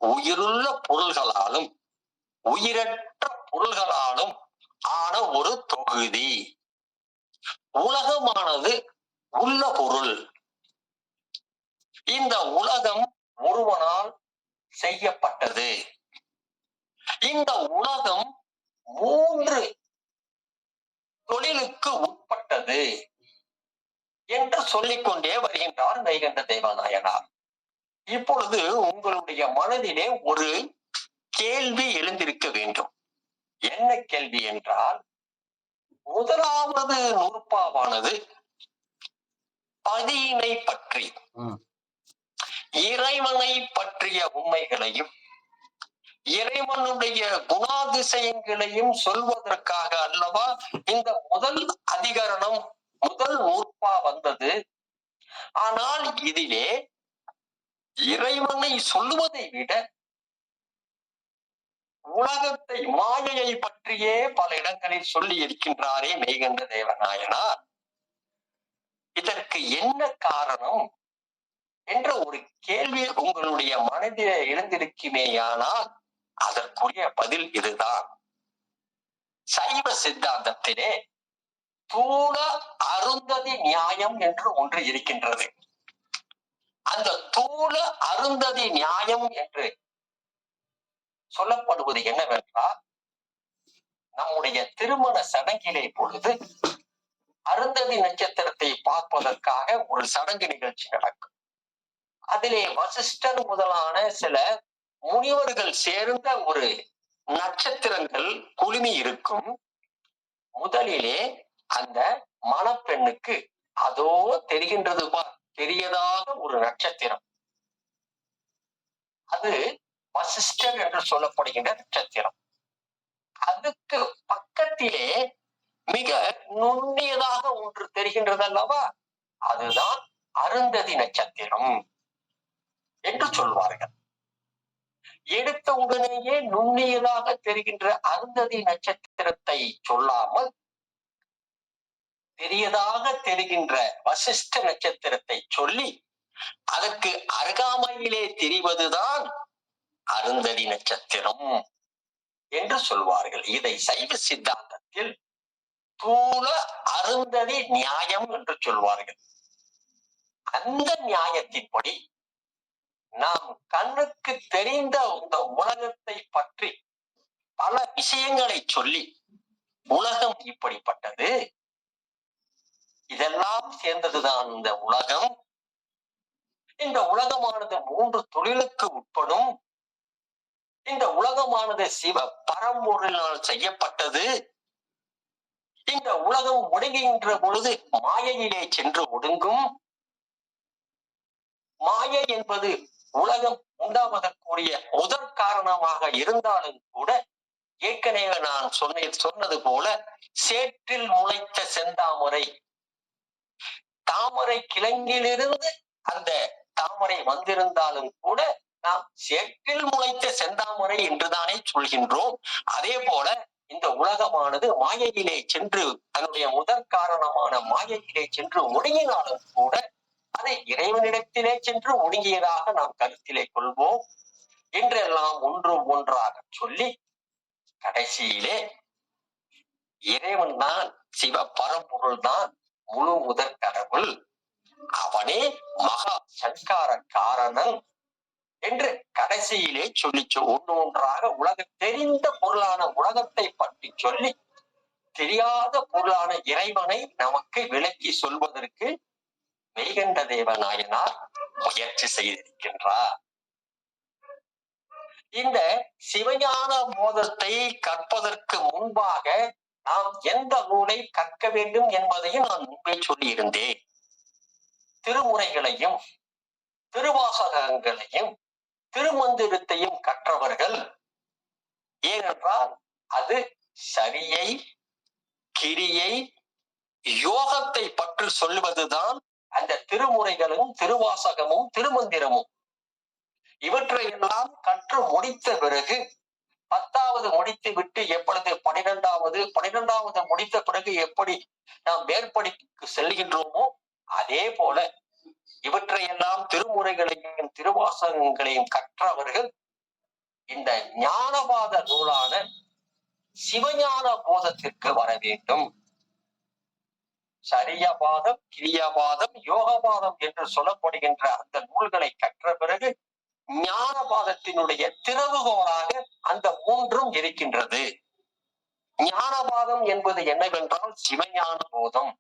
உயிருள்ள பொருள்களாலும் உயிரற்ற பொருள்களாலும் ஆன ஒரு தொகுதி. உலகமானது உள்ள பொருள். இந்த உலகம் ஒருவனால் செய்யப்பட்டது. இந்த உலகம் 3 தொழிலுக்கு உட்பட்டது என்று சொல்லிக்கொண்டே வருகின்றார் மெய்கண்ட தேவநாயனார். இப்பொழுது உங்களுடைய மனதிலே ஒரு கேள்வி எழுந்திருக்க வேண்டும். என்ன கேள்வி என்றால், முதலாவது நூற்பாவானது பதியினை பற்றி இறைவனை பற்றிய உண்மைகளையும் இறைவனுடைய குணாதிசயங்களையும் சொல்வதற்காக அல்லவா இந்த முதல் அதிகரணம் முதல் நூற்பா வந்தது. ஆனால் இதிலே இறைவனை சொல்லுவதை விட உலகத்தை மாயையை பற்றியே பல இடங்களில் சொல்லி இருக்கின்றாரே மெய்கண்ட தேவநாயனார். இதற்கு என்ன காரணம் என்ற ஒரு கேள்வி உங்களுடைய மனதிலே எழுந்திருக்குமேயானால் அதற்குரிய பதில் இதுதான். சைவ சித்தாந்தத்திலே தூள அருந்ததி நியாயம் என்று ஒன்று இருக்கின்றது. அந்த தூள அருந்ததி நியாயம் என்று சொல்லப்படுவது என்னவென்றால், நம்முடைய திருமண சடங்கிலே பொழுது அருந்ததி நட்சத்திரத்தை பார்ப்பதற்காக ஒரு சடங்கு நிகழ்ச்சி நடக்கும். அதிலே வசிஷ்டர் முதலான சில முனிவர்கள் சேர்ந்த ஒரு நட்சத்திரங்கள் குழுமி இருக்கும். முதலிலே அந்த மணப்பெண்ணுக்கு அதோ தெரிகின்றது பெரியதாக ஒரு நட்சத்திரம், அது வசிஷ்டர் என்று சொல்லப்படுகின்ற நட்சத்திரம். அதுக்கு பக்கத்திலே மிக நுண்ணியதாக ஒன்று தெரிகின்றது அல்லவா, அதுதான் அருந்ததி நட்சத்திரம் என்று சொல்வார்கள். எடுத்த உடனேயே நுண்ணியதாக தெரிகின்ற அருந்ததி நட்சத்திரத்தை சொல்லாமல் பெரியதாக தெரிகின்ற வசிஷ்ட நட்சத்திரத்தை சொல்லி அதற்கு அருகாமையிலே தெரிவதுதான் அருந்ததி நட்சத்திரம் என்று சொல்வார்கள். இதை சைவ சித்தாந்தத்தில் தூள அருந்ததி நியாயம் என்று சொல்வார்கள். அந்த நியாயத்தின்படி நாம் கண்ணுக்கு தெரிந்த இந்த உலகத்தை பற்றி பல விஷயங்களை சொல்லி உலகம் இப்படிப்பட்டது, இதெல்லாம் சேர்ந்ததுதான் இந்த உலகம், இந்த உலகமானது 3 தொழிலுக்கு உட்படும் இந்த உலகமானது சிவ பரம்பொருளினால் செய்யப்பட்டது. இந்த உலகம் ஒடுங்குகின்ற பொழுது மாயையிலே சென்று ஒடுங்கும். மாயை என்பது உலகம் உண்டாவதற்குரிய முதற் காரணமாக இருந்தாலும் கூட, ஏற்கனவே நான் சொன்னது போல, சேற்றில் முளைத்த செந்தாமரை, தாமரை கிழங்கிலிருந்து அந்த தாமரை வந்திருந்தாலும் கூட நாம் சேற்றில் முளைத்த செந்தாமரை என்றுதானே சொல்கின்றோம். அதே போல இந்த உலகமானது மாயையிலே சென்று, தன்னுடைய முதற் காரணமான மாயையிலே சென்று ஒடுங்கினாலும் கூட, அதை இறைவனிடத்திலே சென்று ஒடுங்கியதாக நாம் கருத்திலே கொள்வோம் என்றெல்லாம் ஒன்றாக சொல்லி, கடைசியிலே இறைவன் தான், சிவ பரம்பொருள் தான் முழு முதற் கடவுள், அவனே மகா சங்கார காரணன் என்று கடைசியிலே சொல்லி ஒன்றாக உலக தெரிந்த பொருளான உலகத்தை பற்றி சொல்லி, தெரியாத பொருளான இறைவனை நமக்கு விளக்கி சொல்வதற்கு மெய்கண்ட தேவநாயனார் முயற்சி செய்திருக்கின்றார். இந்த சிவஞான போதத்தை கற்பதற்கு முன்பாக நாம் எந்த நூலை கற்க வேண்டும் என்பதையும் நான் முன்பே சொல்லியிருந்தேன். திருமுறைகளையும் திருவாசகங்களையும் திருமந்திரத்தையும் கற்றவர்கள், ஏனென்றால் அது சரியை, கிரியை, யோகத்தை பற்றி சொல்வதுதான் அந்த திருமுறைகளும் திருவாசகமும் திருமந்திரமும். இவற்றையெல்லாம் கற்று முடித்த பிறகு 10வது முடித்து விட்டு எப்பொழுது 12வது முடித்த பிறகு எப்படி நாம் மேற்படிப்புக்கு செல்கின்றோமோ, அதே போல இவற்றையெல்லாம் திருமுறைகளையும் திருவாசகங்களையும் கற்றவர்கள் இந்த ஞானவாத நூலான சிவஞான போதத்திற்கு வர வேண்டும். சரியவாதம், கிரியவாதம், யோகவாதம் என்று சொல்லப்படுகின்ற அந்த நூல்களை கற்ற பிறகு ஞானவாதத்தினுடைய திறவுகோலாக அந்த மூன்றும் இருக்கின்றது. ஞானவாதம் என்பது என்னவென்றால் சிவஞான போதம்.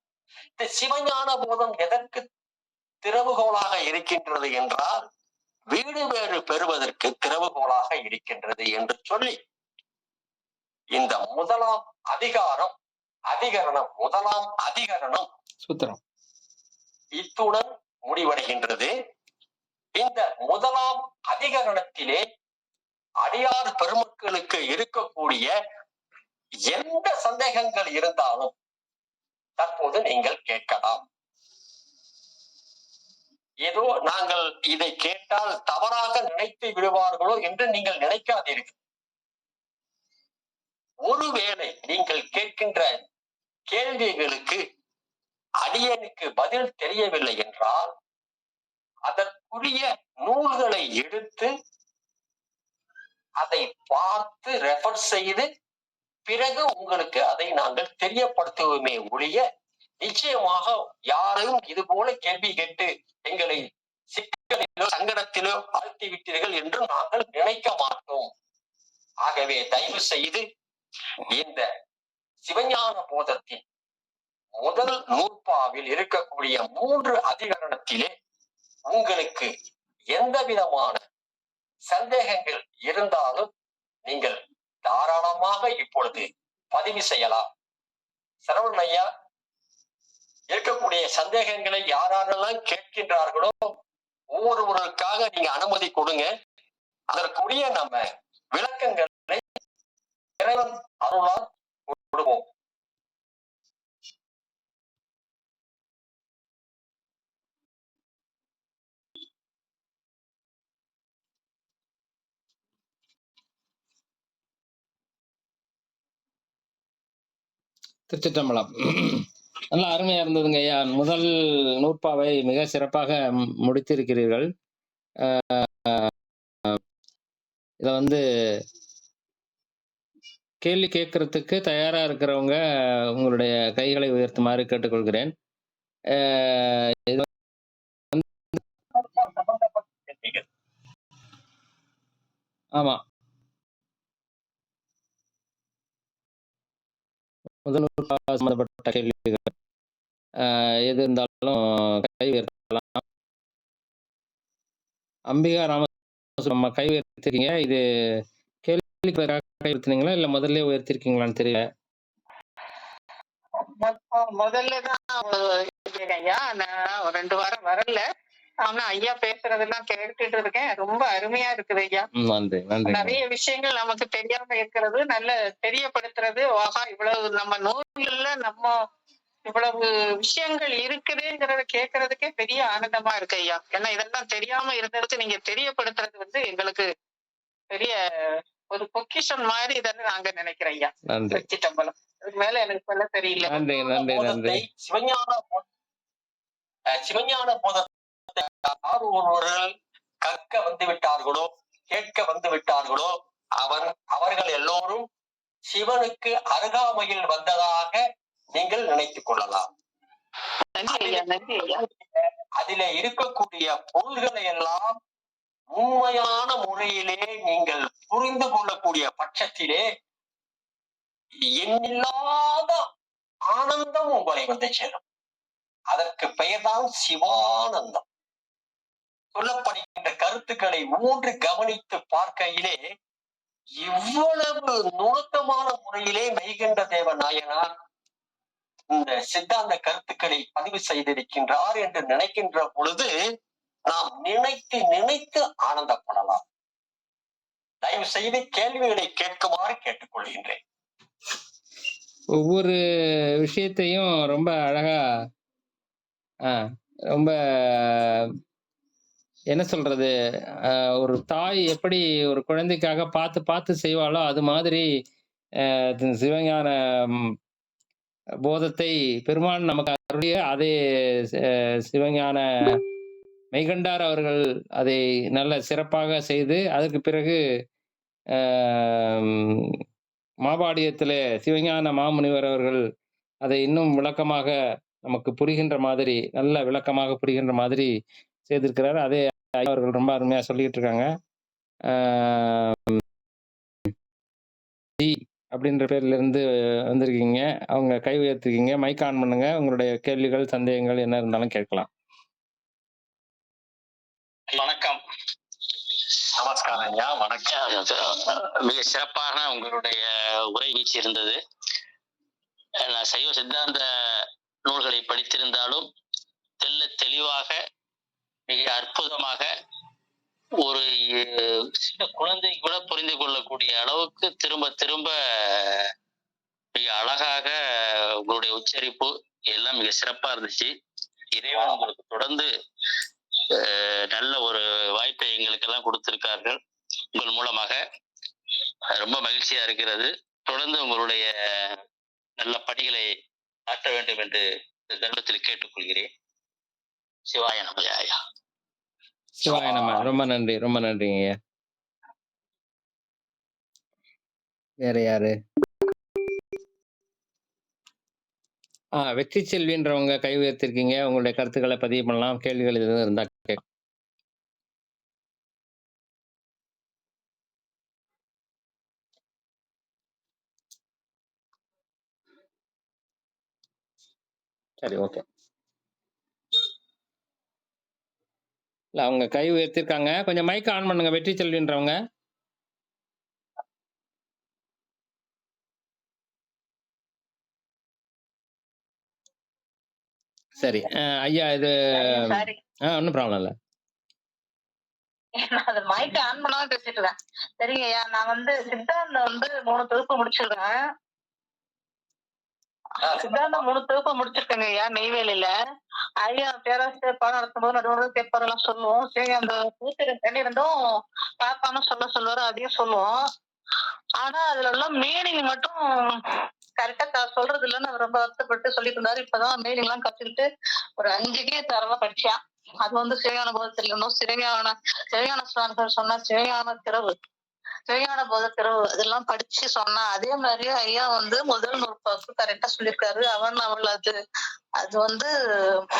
இந்த சிவஞான போதம் எதற்கு திறவுகோலாக இருக்கின்றது என்றால், வீடு வேறு பெறுவதற்கு திறவுகோலாக இருக்கின்றது என்று சொல்லி, இந்த முதலாம் அதிகாரம், முதலாம் அதிகரணம் சூத்திரம் இத்துடன் முடிவடைகின்றது. இந்த முதலாம் அதிகரணத்திலே அடியார் பெருமக்களுக்கு இருக்கக்கூடிய எந்த சந்தேகங்கள் இருந்தாலும் தற்போது நீங்கள் கேட்கலாம். ஏதோ நாங்கள் இதை கேட்டால் தவறாக நினைத்து விடுவார்களோ என்று நீங்கள் நினைக்காதீர்கள். ஒருவேளை நீங்கள் கேட்கின்ற கேள்விகளுக்கு அடியனுக்கு பதில் தெரியவில்லை என்றால், அதற்குரிய நூல்களை எடுத்து அதை பார்த்து ரெஃபர் செய்து பிறகு உங்களுக்கு அதை நாங்கள் தெரியப்படுத்துவோமே ஒழிய, நிச்சயமாக யாரையும் இது போல கேள்வி கேட்டு எங்களை சிக்கலிலோ சங்கடத்திலோ ஆழ்த்தி விட்டீர்கள் என்று நாங்கள் நினைக்க மாட்டோம். ஆகவே தயவு செய்து இந்த சிவஞான போதத்தின் முதல் நூற்பாவில் இருக்கக்கூடிய 3 அதிகரணத்திலே உங்களுக்கு எந்த விதமான சந்தேகங்கள் இருந்தாலும் நீங்கள் தாராளமாக இப்பொழுது பதிவு செய்யலாம். சரவணன் ஐயா, இருக்கக்கூடிய சந்தேகங்களை யாரெல்லாம் கேட்கின்றார்களோ ஒவ்வொருவருக்காக நீங்க அனுமதி கொடுங்க. அதற்குரிய நம்ம விளக்கங்களை இறைவன் அருளால் கொடுப்போம். திருச்சிற்றம்பலம். நல்லா அருமையா இருந்ததுங்க ஐயா. முதல் நூற்பாவை மிக சிறப்பாக முடித்திருக்கிறீர்கள். இதை வந்து கேள்வி கேட்கறதுக்கு தயாரா இருக்கிறவங்க உங்களுடைய கைகளை உயர்த்துமாறு கேட்டுக்கொள்கிறேன். இது ஆமா, முதல் நூற்பா சம்பந்தப்பட்ட கேள்விகள் எது இருந்தாலும் கை உயர்த்தலாம். அம்பிகா ராம நம்ம கை உயர்த்திருக்கீங்க. இது உயர்த்தினீங்களா இல்ல முதல்ல உயர்த்திருக்கீங்களான்னு தெரியல. முதல்லதான் ஐயா நான் ஒரு 2 வாரம் வரல. ஆனா ஐயா பேசுறதெல்லாம் கேட்டுட்டு இருக்கேன். ரொம்ப அருமையா இருக்குது ஐயா. நன்றி நன்றி. நிறைய விஷயங்கள் நமக்கு தெரியாம இருக்கிறது நல்ல தெரியப்படுத்துறது. ஆஹா இவ்வளவு நம்ம நூல்கள்ல நம்ம இவ்வளவு விஷயங்கள் இருக்குதுங்கிறத கேட்கறதுக்கே பெரிய ஆனந்தமா இருக்கு ஐயா. ஏன்னா இதெல்லாம் தெரியாம இருந்ததுக்கு நீங்க தெரியப்படுத்துறது வந்து எங்களுக்கு பெரிய ஒரு பொக்கிஷம் மாதிரி இதெல்லாம் நாங்க நினைக்கிறேன் ஐயா. நன்றி. சிற்றம்பலம் அதுக்கு மேல எனக்கு சொல்ல தெரியல. நன்றி நன்றி நன்றி. சிவஞான போதத்தை யார் ஒருவர்கள் கற்க வந்து விட்டார்களோ கேட்க வந்து விட்டார்களோ அவர்கள் எல்லோரும் சிவனுக்கு அருகாமையில் வந்ததாக நீங்கள் நினைத்துக் கொள்ளலாம். அதிலே இருக்கக்கூடிய பொருள்களை எல்லாம் உண்மையான முறையிலே நீங்கள் புரிந்து கொள்ளக்கூடிய பட்சத்திலே எண்ணில்லாத ஆனந்தம் உங்களை வந்து சேரும். அதற்கு பெயர்தான் சிவானந்தம். சொல்லப்படுகின்ற கருத்துக்களை ஊன்று கவனித்து பார்க்கையிலே இவ்வளவு நுணுக்கமான முறையிலே மெய்கின்ற தேவ நாயனார் இந்த சித்தாந்த கருத்துக்களை பதிவு செய்திருக்கின்றார் என்று நினைக்கின்ற பொழுது நாம் நினைத்து நினைத்து ஆனந்தப்படலாம். தயவு செய்து கேள்விகளை கேட்குமாறு கேட்டுக்கொள்கின்றேன். ஒவ்வொரு விஷயத்தையும் ரொம்ப அழகா ரொம்ப என்ன சொல்றது, ஒரு தாய் எப்படி ஒரு குழந்தைக்காக பார்த்து பார்த்து செய்வாளோ அது மாதிரி சிவஞான போதத்தை பெருமான் நமக்கு அருளிய அதே சிவஞான மெய்கண்டார் அவர்கள் அதை நல்ல சிறப்பாக செய்து அதற்கு பிறகு மாபாடியத்திலே சிவஞான மாமுனிவர் அவர்கள் அதை இன்னும் விளக்கமாக நமக்கு புரிகின்ற மாதிரி நல்ல விளக்கமாக புரிகின்ற மாதிரி செய்திருக்கிறார். அதே அவர்கள் ரொம்ப அருமையா சொல்லிட்டு இருக்காங்க. அப்படின்ற பேர்ல இருந்து வந்திருக்கீங்க. அவங்க கை உயர்த்திருக்கீங்க. மைக் ஆன் பண்ணுங்க. உங்களுடைய கேள்விகள் சந்தேகங்கள் என்ன இருந்தாலும் கேட்கலாம். வணக்கம். நமஸ்காரம் ஐயா. வணக்கம். மிக சிறப்பான உங்களுடைய உரை வீச்சிருந்தது. நான் சைவ சித்தாந்த நூல்களை படித்திருந்தாலும் தெளிவாக மிக அற்புதமாக ஒரு சின்ன குழந்தை கூட புரிந்து கொள்ளக்கூடிய அளவுக்கு திரும்ப திரும்ப மிக அழகாக உங்களுடைய உச்சரிப்பு எல்லாம் மிக சிறப்பா இருந்துச்சு. இறைவன் உங்களுக்கு தொடர்ந்து நல்ல ஒரு வாய்ப்பை எங்களுக்கெல்லாம் கொடுத்திருக்கார்கள். உங்கள் மூலமாக ரொம்ப மகிழ்ச்சியா இருக்கிறது. தொடர்ந்து உங்களுடைய நல்ல பணிகளை ஆற்ற வேண்டும் என்று தருணத்தில் கேட்டுக்கொள்கிறேன். சிவாய நம ஐயா. சிவாய நம. ரொம்ப நன்றி, ரொம்ப நன்றிங்க ஐயா. வேற யாரு? வெற்றி செல்வின்றவங்க கை உயர்த்திருக்கீங்க. உங்களுடைய கருத்துக்களை பதிவு பண்ணலாம். கேள்விகள் எதுவும் இருந்தா சரி, ஓகே. இல்ல அவங்க கை உயர்த்திருக்காங்க. கொஞ்சம் மைக் ஆன் பண்ணுங்க. வெற்றி செல்வின்றவங்க. சரி ஐயா, இது ஒன்றும் ப்ராப்ளம் இல்லை. அது மைக் ஆன் பண்ணாம பேசிட்டு இருக்கேன். சரிங்க ஐயா, நான் வந்து சித்தாந்தம் 3 தொகுப்பு முடிச்சிருக்கேன். சித்தாந்தம் 3 தொகுப்பு முடிச்சிருக்கேங்க ஐயா நெய்வேலியில. ஐயா பேராசிரியர் பாடம் நடத்தும் போது நடுவர் பேப்பர் எல்லாம் சொல்லுவோம். சரி அந்த சூத்திரம் தண்ணிருந்தும் பார்க்காம சொல்லுவாரு, அதையும் சொல்லுவோம். ஆனா அதுல உள்ள மீனிங் மட்டும் கரெக்டா சொல்றது இல்லைன்னு அவர் ரொம்ப வருத்தப்பட்டு சொல்லிட்டு இருந்தாரு. இப்பதான் மீனிங் எல்லாம் கத்துக்கிட்டு ஒரு 5 தரவா படிச்சா. அது சிவஞான போதத்துல இருந்தும் சிவஞான சுவாமிகள் சொன்ன சிவஞான திறவு, சிவஞான போத திறவு அதெல்லாம் படிச்சு சொன்னா. அதே மாதிரி ஐயா முதல் நூற்பாக்கு கரெக்டா சொல்லியிருக்காரு. அவள் அது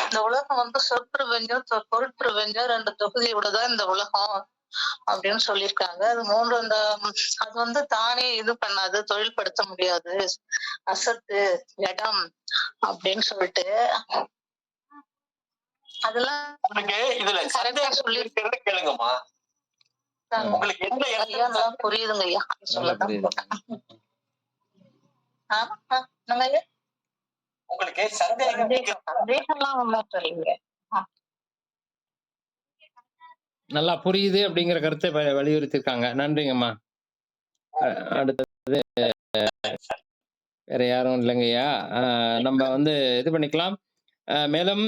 இந்த உலகம் சொற்பிரபஞ்சம் பொருட்பிரபஞ்சம் 2 தொகுதியோடதான் இந்த உலகம் அப்படின்னு சொல்லியிருக்காங்க. அது 3 அது தானே இது பண்ணாது, தொழில்படுத்த முடியாது, அசத்து இடம் அப்படின்னு சொல்லிட்டு அதெல்லாம் இதுல கரெக்டா சொல்லியிருக்கிறது கேளுங்கம்மா. உங்களுக்கு எந்த ஐயா இடத்துல நல்லா புரியுதுங்க ஐயா நல்லா சொல்லதான் புரியுது. போட்டேன். ஆமா என்னங்க ஐயா? உங்களுக்கு சந்தேகம் சந்தேகம்லாம் ஒண்ணும் தெரியலைங்க. நல்லா புரியுது அப்படிங்கிற கருத்தை வலியுறுத்திருக்காங்க. நன்றிங்கம்மா. அடுத்தது வேற யாரும் இல்லைங்கய்யா. நம்ம வந்து இது பண்ணிக்கலாம். மேலும்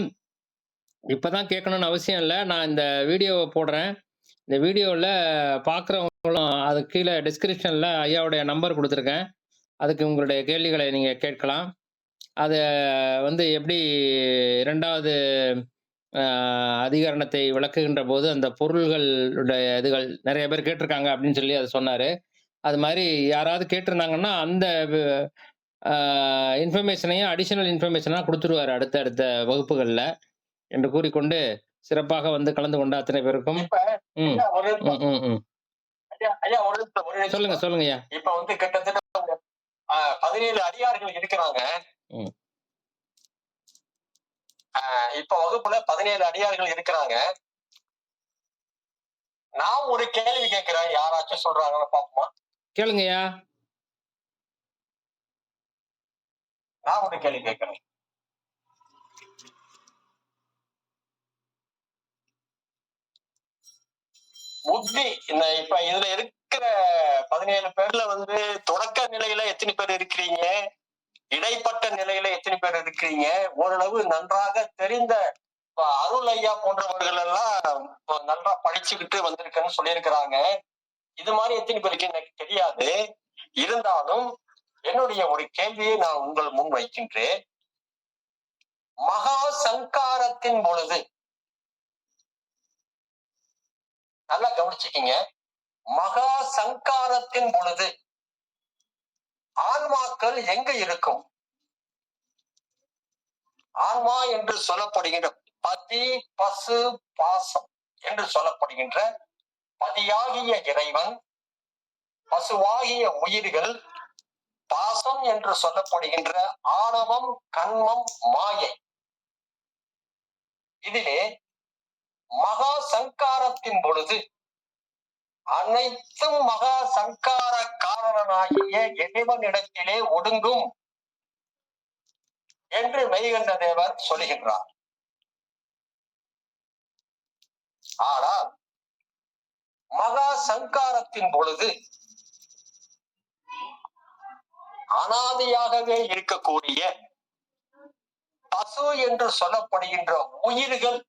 இப்பதான் கேட்கணும்னு அவசியம் இல்ல. நான் இந்த வீடியோவ போடுறேன். இந்த வீடியோல பார்க்குறவங்களும் அதுக்கு கீழ டிஸ்கிரிப்ஷன்ல ஐயாவுடைய நம்பர் குடுத்துருக்கேன். அதுக்கு உங்களுடைய கேள்விகளை நீங்க கேட்கலாம். அத வந்து எப்படி 2வது அதிகரணத்தை விளக்குகின்ற போது அந்த பொருள்களுடைய இதுகள் நெறைய பேர் கேட்டிருக்காங்க அப்படின்னு சொல்லி அத சொன்னாரு. அது மாரி யாராவது கேட்டிருந்தாங்கன்னா, அந்த இன்ஃபர்மேஷனையும் அடிஷனல் இன்ஃபர்மேஷனா குடுத்துருவாரு அடுத்த வகுப்புகள்ல என்று கூறிக்கொண்டு, சிறப்பாக வந்து கலந்து கொண்ட அத்தனை பேருக்கும் இப்ப ம். ஐயா, ஒரு ம், ம், ம். ஐயா ஒரு நிமிஷம். சொல்லுங்க, சொல்லுங்கய்யா. இப்ப வந்து கிட்டத்தட்ட 17 அடியார்கள் இருக்கிறாங்க. ம். இப்ப வகுப்புல 17 அடியார்கள் இருக்கிறாங்க. நான் ஒரு கேள்வி கேட்கிறேன், யாராச்சும் சொல்றாங்கன்னு பாப்போமா? கேளுங்கய்யா. நான் ஒரு கேள்வி கேட்கிறேன். புத்தி இப்ப இதுல இருக்கிற 17 பேர்ல வந்து தொடக்க நிலையில எத்தனை பேர் இருக்கிறீங்க, இடைப்பட்ட நிலையில எத்தனை பேர் இருக்கிறீங்க, ஓரளவு நன்றாக தெரிந்த அருள் ஐயா போன்றவர்கள் எல்லாம் நல்லா படிச்சுக்கிட்டு வந்திருக்கேன்னு சொல்லியிருக்கிறாங்க. இது மாதிரி எத்தனை பேருக்கு எனக்கு தெரியாது. இருந்தாலும் என்னுடைய ஒரு கேள்வியை நான் உங்கள் முன் வைக்கின்றேன். மகா சங்காரத்தின் பொழுது நல்லா கவனிச்சுக்கீங்க. மகா சங்காரத்தின் பொழுது ஆன்மாக்கள் எங்க இருக்கும்? ஆன்மா என்று சொல்லப்படுகின்ற பதி பசு பாசம் என்று சொல்லப்படுகின்ற பதியாகிய இறைவன், பசுவாகிய உயிர்கள், பாசம் என்று சொல்லப்படுகின்ற ஆணவம், கண்மம், மாயை. இதிலே மகா சங்காரத்தின் பொழுது அனைத்தும் மகா சங்கார காரணனாகிய இறைவனிடத்திலே ஒடுங்கும் என்று மெய்கண்ட தேவர் சொல்லுகின்றார். ஆனால் மகா சங்காரத்தின் பொழுது அனாதியாகவே இருக்கக்கூடிய பசு என்று சொல்லப்படுகின்ற உயிர்கள்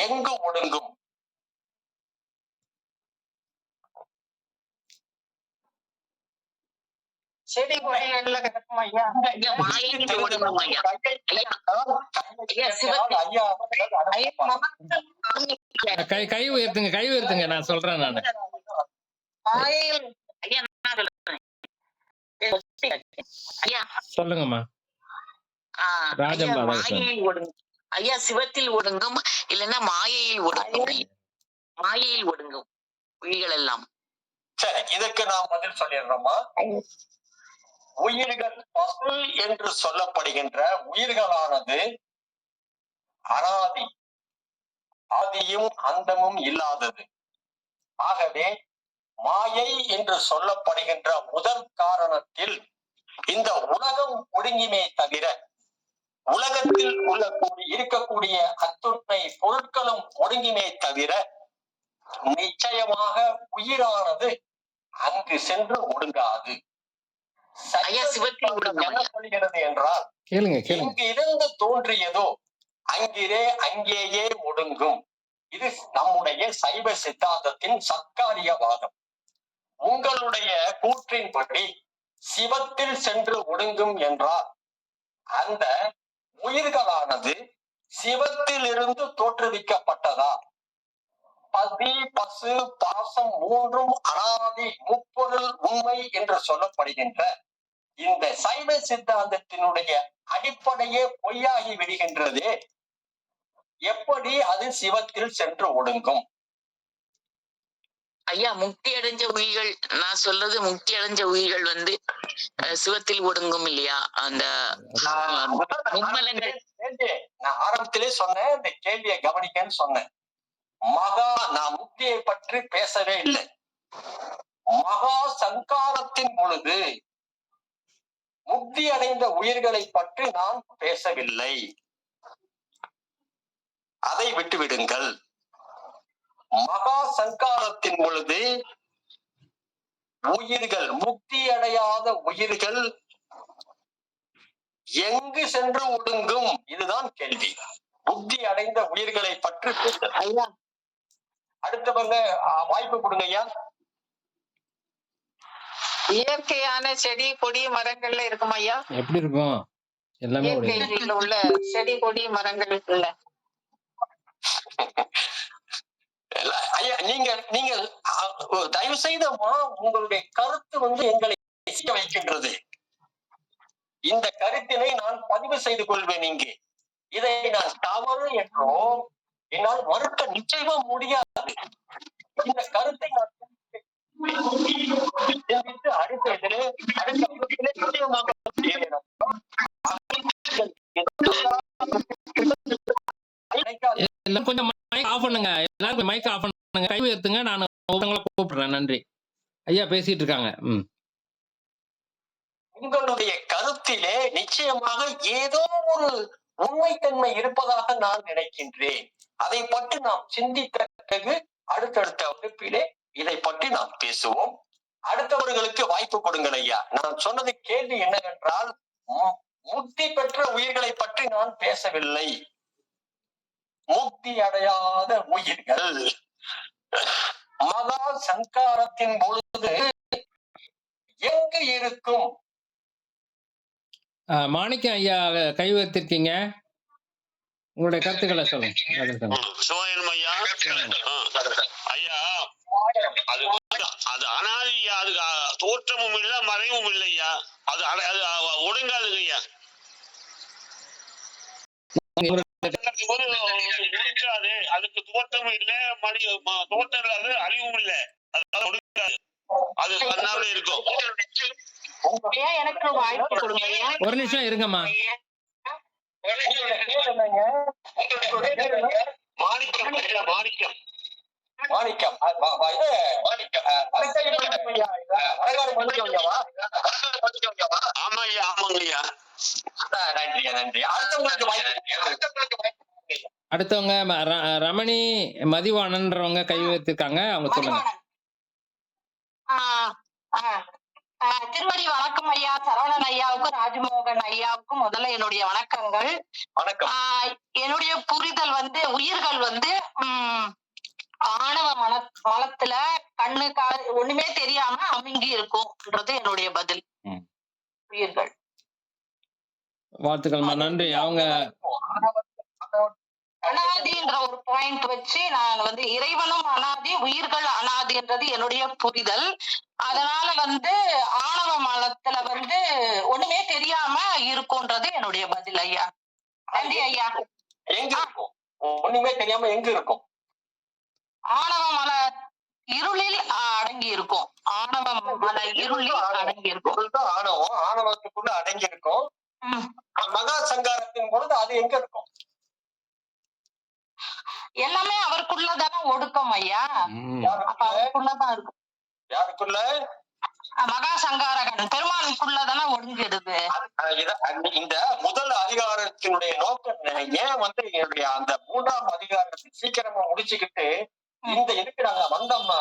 எங்கு ஒடுங்கும்? செடி கொடிகள்ல கிடக்கும் ஐயா. ஐயா, மாயையில் ஒடுங்கும் ஐயா. ஐயா, கை உயர்த்துங்க, கை உயர்த்துங்க. நான் சொல்றேன் நானு. மாயையில் ஐயா, நான் சொல்றேன். ஐயா, சொல்லுங்கம்மா. ராஜம் ஐயா, பாலகிருஷ்ணன். மாயையில் ஒடுங்கும் ஐயா. சிவத்தில் ஒடுங்கும், இல்லைன்னா மாயையில் ஒடுங்கும். மாயையில் ஒடுங்கும் உயிர்கள் எல்லாம். சரி, இதுக்கு நான் பதில் சொல்லிடுறோமா? உயிர்கள் பசு என்று சொல்லப்படுகின்ற உயிர்களானது அனாதி, ஆதியும் அந்தமும் இல்லாதது. ஆகவே மாயை என்று சொல்லப்படுகின்ற முதல் காரணத்தில் இந்த உலகம் ஒடுங்கிமே தவிர உலகத்தில் இருக்கக்கூடிய அத்துணை பொருட்களும் ஒடுங்கிமே தவிர நிச்சயமாக உயிரானது அங்கு சென்று ஒடுங்காது. ஐயா, சிவத்தில் ஒடுங்கும் என்ன சொல்கிறது என்றால், கேளுங்க, கேளுங்க. இங்கு இருந்து தோன்றியதோ அங்கேயே ஒடுங்கும். இது நம்முடைய சைவ சித்தாந்தத்தின் சத்காரியவாதம். உங்களுடைய கூற்றின்படி சிவத்தில் சென்று ஒடுங்கும் என்றால் அந்த உயிர்களானது சிவத்தில் இருந்து தோற்றுவிக்கப்பட்டதா? பதி பசு பாசம் மூன்றும் அனாதி, முப்பொருள் உண்மை என்று சொல்லப்படுகின்ற இந்த சைவ சித்தாந்தத்தினுடைய அடிப்படையே பொய்யாகி விடுகின்றதே. எப்படி அது சிவத்தில் சென்று ஒடுங்கும்? ஐயா, முக்தி அடைஞ்ச உயிர்கள், நான் சொல்றது முக்தி அடைஞ்ச உயிர்கள் வந்து சிவத்தில் ஒடுங்கும் இல்லையா? அந்த மும்மலங்கள். நான் ஆரம்பத்திலே சொன்னேன், இந்த கேள்வியை கவனிக்கன்னு சொன்னேன். நான் முக்தியை பற்றி பேசவே இல்லை. மகா சங்காரத்தின் பொழுது முக்தி அடைந்த உயிர்களை பற்றி நான் பேசவில்லை. அதை விட்டுவிடுங்கள். மகா சங்காரத்தின் பொழுது உயிர்கள், முக்தி அடையாத உயிர்கள் எங்கு சென்று ஒடுங்கும்? இதுதான் கேள்வி. புத்தி அடைந்த உயிர்களை பற்றி ஐயா அடுத்தவங்க வாய்ப்பு கொடுங்க ஐயா. இயற்கையான செடி கொடி மரங்கள்ல இருக்கும் ஐயா. எப்படி இருக்கும்? எல்லாமே இயற்கையில உள்ள செடி கொடி மரங்கள் இருக்குல்ல ஐயா, நீங்க நீங்க தயவு செய்தமா உங்களுடைய கருத்து வந்து எங்களை செய்ய வைக்கின்றது. இந்த கருத்தினை நான் பதிவு செய்து கொள்வேன். இங்கே இதை நான் தவறு என்றோ என்னால் மறுக்க நிச்சயமா முடியாது. இந்த கருத்தை நான் அடுத்ததிலே நிச்சயமாக எல்லாம் கொஞ்சம் மைக் ஆஃப் பண்ணுங்க. எல்லாரும் மைக் ஆஃப் பண்ணுங்க. கை உயர்த்துங்க. நான் உங்களை கூப்பிடுறேன். நன்றி. ஐயா பேசிட்டு இருக்காங்க. உங்களுடைய கருத்திலே நிச்சயமாக ஏதோ ஒரு உண்மைத்தன்மை இருப்பதாக நான் நினைக்கின்றேன். அதை பற்றி நாம் சிந்தித்த பிறகு அடுத்தடுத்த வகுப்பிலே இதை பற்றி நாம் பேசுவோம். அடுத்தவர்களுக்கு வாய்ப்பு கொடுங்கள் ஐயா. நான் சொன்னது கேள்வி என்னவென்றால், முக்தி பெற்ற உயிர்களை பற்றி நான் பேசவில்லை. முக்தி அடையாத உயிர்கள் மகா சங்காரத்தின் பொழுது எங்கு இருக்கும்? மாணிக்கம் ஐயா கை உயர்த்திருக்கீங்க. உங்களுடைய கருத்துக்களை சொல்லுங்க. ஐயா, அது அனாதியா, அது தோற்றமும் இல்ல மறைவும் இல்லையா, அது ஒடுங்காதுங்க ஐயா. இருக்காது, அதுக்கு தோற்றமும் இல்ல, தோற்றம் இல்லாத அறிவும் இல்ல, அதனால ஒடுங்காது, அது தன்னாலே இருக்கும். எனக்கு வாய்ப்பு கொடுங்க. ஒரு நிமிஷம் இருங்கம்மா. மாணிக்கம் மாணிக்கம் மாணிக்கம் ஆமா ஐயா, ஆமாங்க ஐயா. நன்றி நன்றி. அடுத்தவங்களுக்கு வாய்ப்பு. அடுத்தவங்க ரமணி மதிவாணன்றவங்க கை உயர்த்திருக்காங்க. அவங்க சொல்லுங்க. திருவடி வணக்கம் ஐயா. சரவணன் ஐயாவுக்கும் ராஜமோகன் ஐயாவுக்கும் முதல்ல என்னுடைய வணக்கங்கள். வணக்கம். என்னுடைய புரிதல் வந்து உயிர்கள் வந்து ஆணவ மலத்துல கண்ணு காது ஒண்ணுமே தெரியாம அமுங்கி இருக்கும்ன்றது என்னுடைய பதில். உயிர்கள். வாழ்த்துக்கள்மா. நன்றி. அவங்க அனாதின்ற ஒரு பாயிண்ட் வச்சு நான் வந்து இறைவனும் அனாதி உயிர்கள் அனாதின்றது என்னுடைய புரிதல். அதனால வந்து ஆணவ மலத்துல வந்து ஒண்ணுமே தெரியாம இருக்கும்ன்றது என்னுடைய பதில் ஐயா. நன்றி ஐயா. எங்க இருக்கும்? ஒண்ணுமே தெரியாம எங்க இருக்கும்? ஆணவ மல இருளில் அடங்கி இருக்கும். ஆணவ மல இருளில் அடங்கி இருக்கும். ஆணவத்துக்குள்ள அடங்கி இருக்கும். மகா சங்காரத்தின் பொழுது அது எங்க இருக்கும்? எல்லாமே அவருக்குள்ளதானே ஒடுக்கம் ஐயா. அப்ப அவருக்குள்ளதான் இருக்கும். யாருக்குள்ள? மகா சங்காரகன் பெருமாளுக்குள்ளதானே ஒடுங்கிடுது. இந்த முதல் அதிகாரத்தினுடைய நோக்கம் ஏன் வந்து என்னுடைய அந்த 3ஆம் அதிகாரத்தை சீக்கிரமா முடிச்சுக்கிட்டு இந்த இருக்கிறாங்க வந்தோம்னா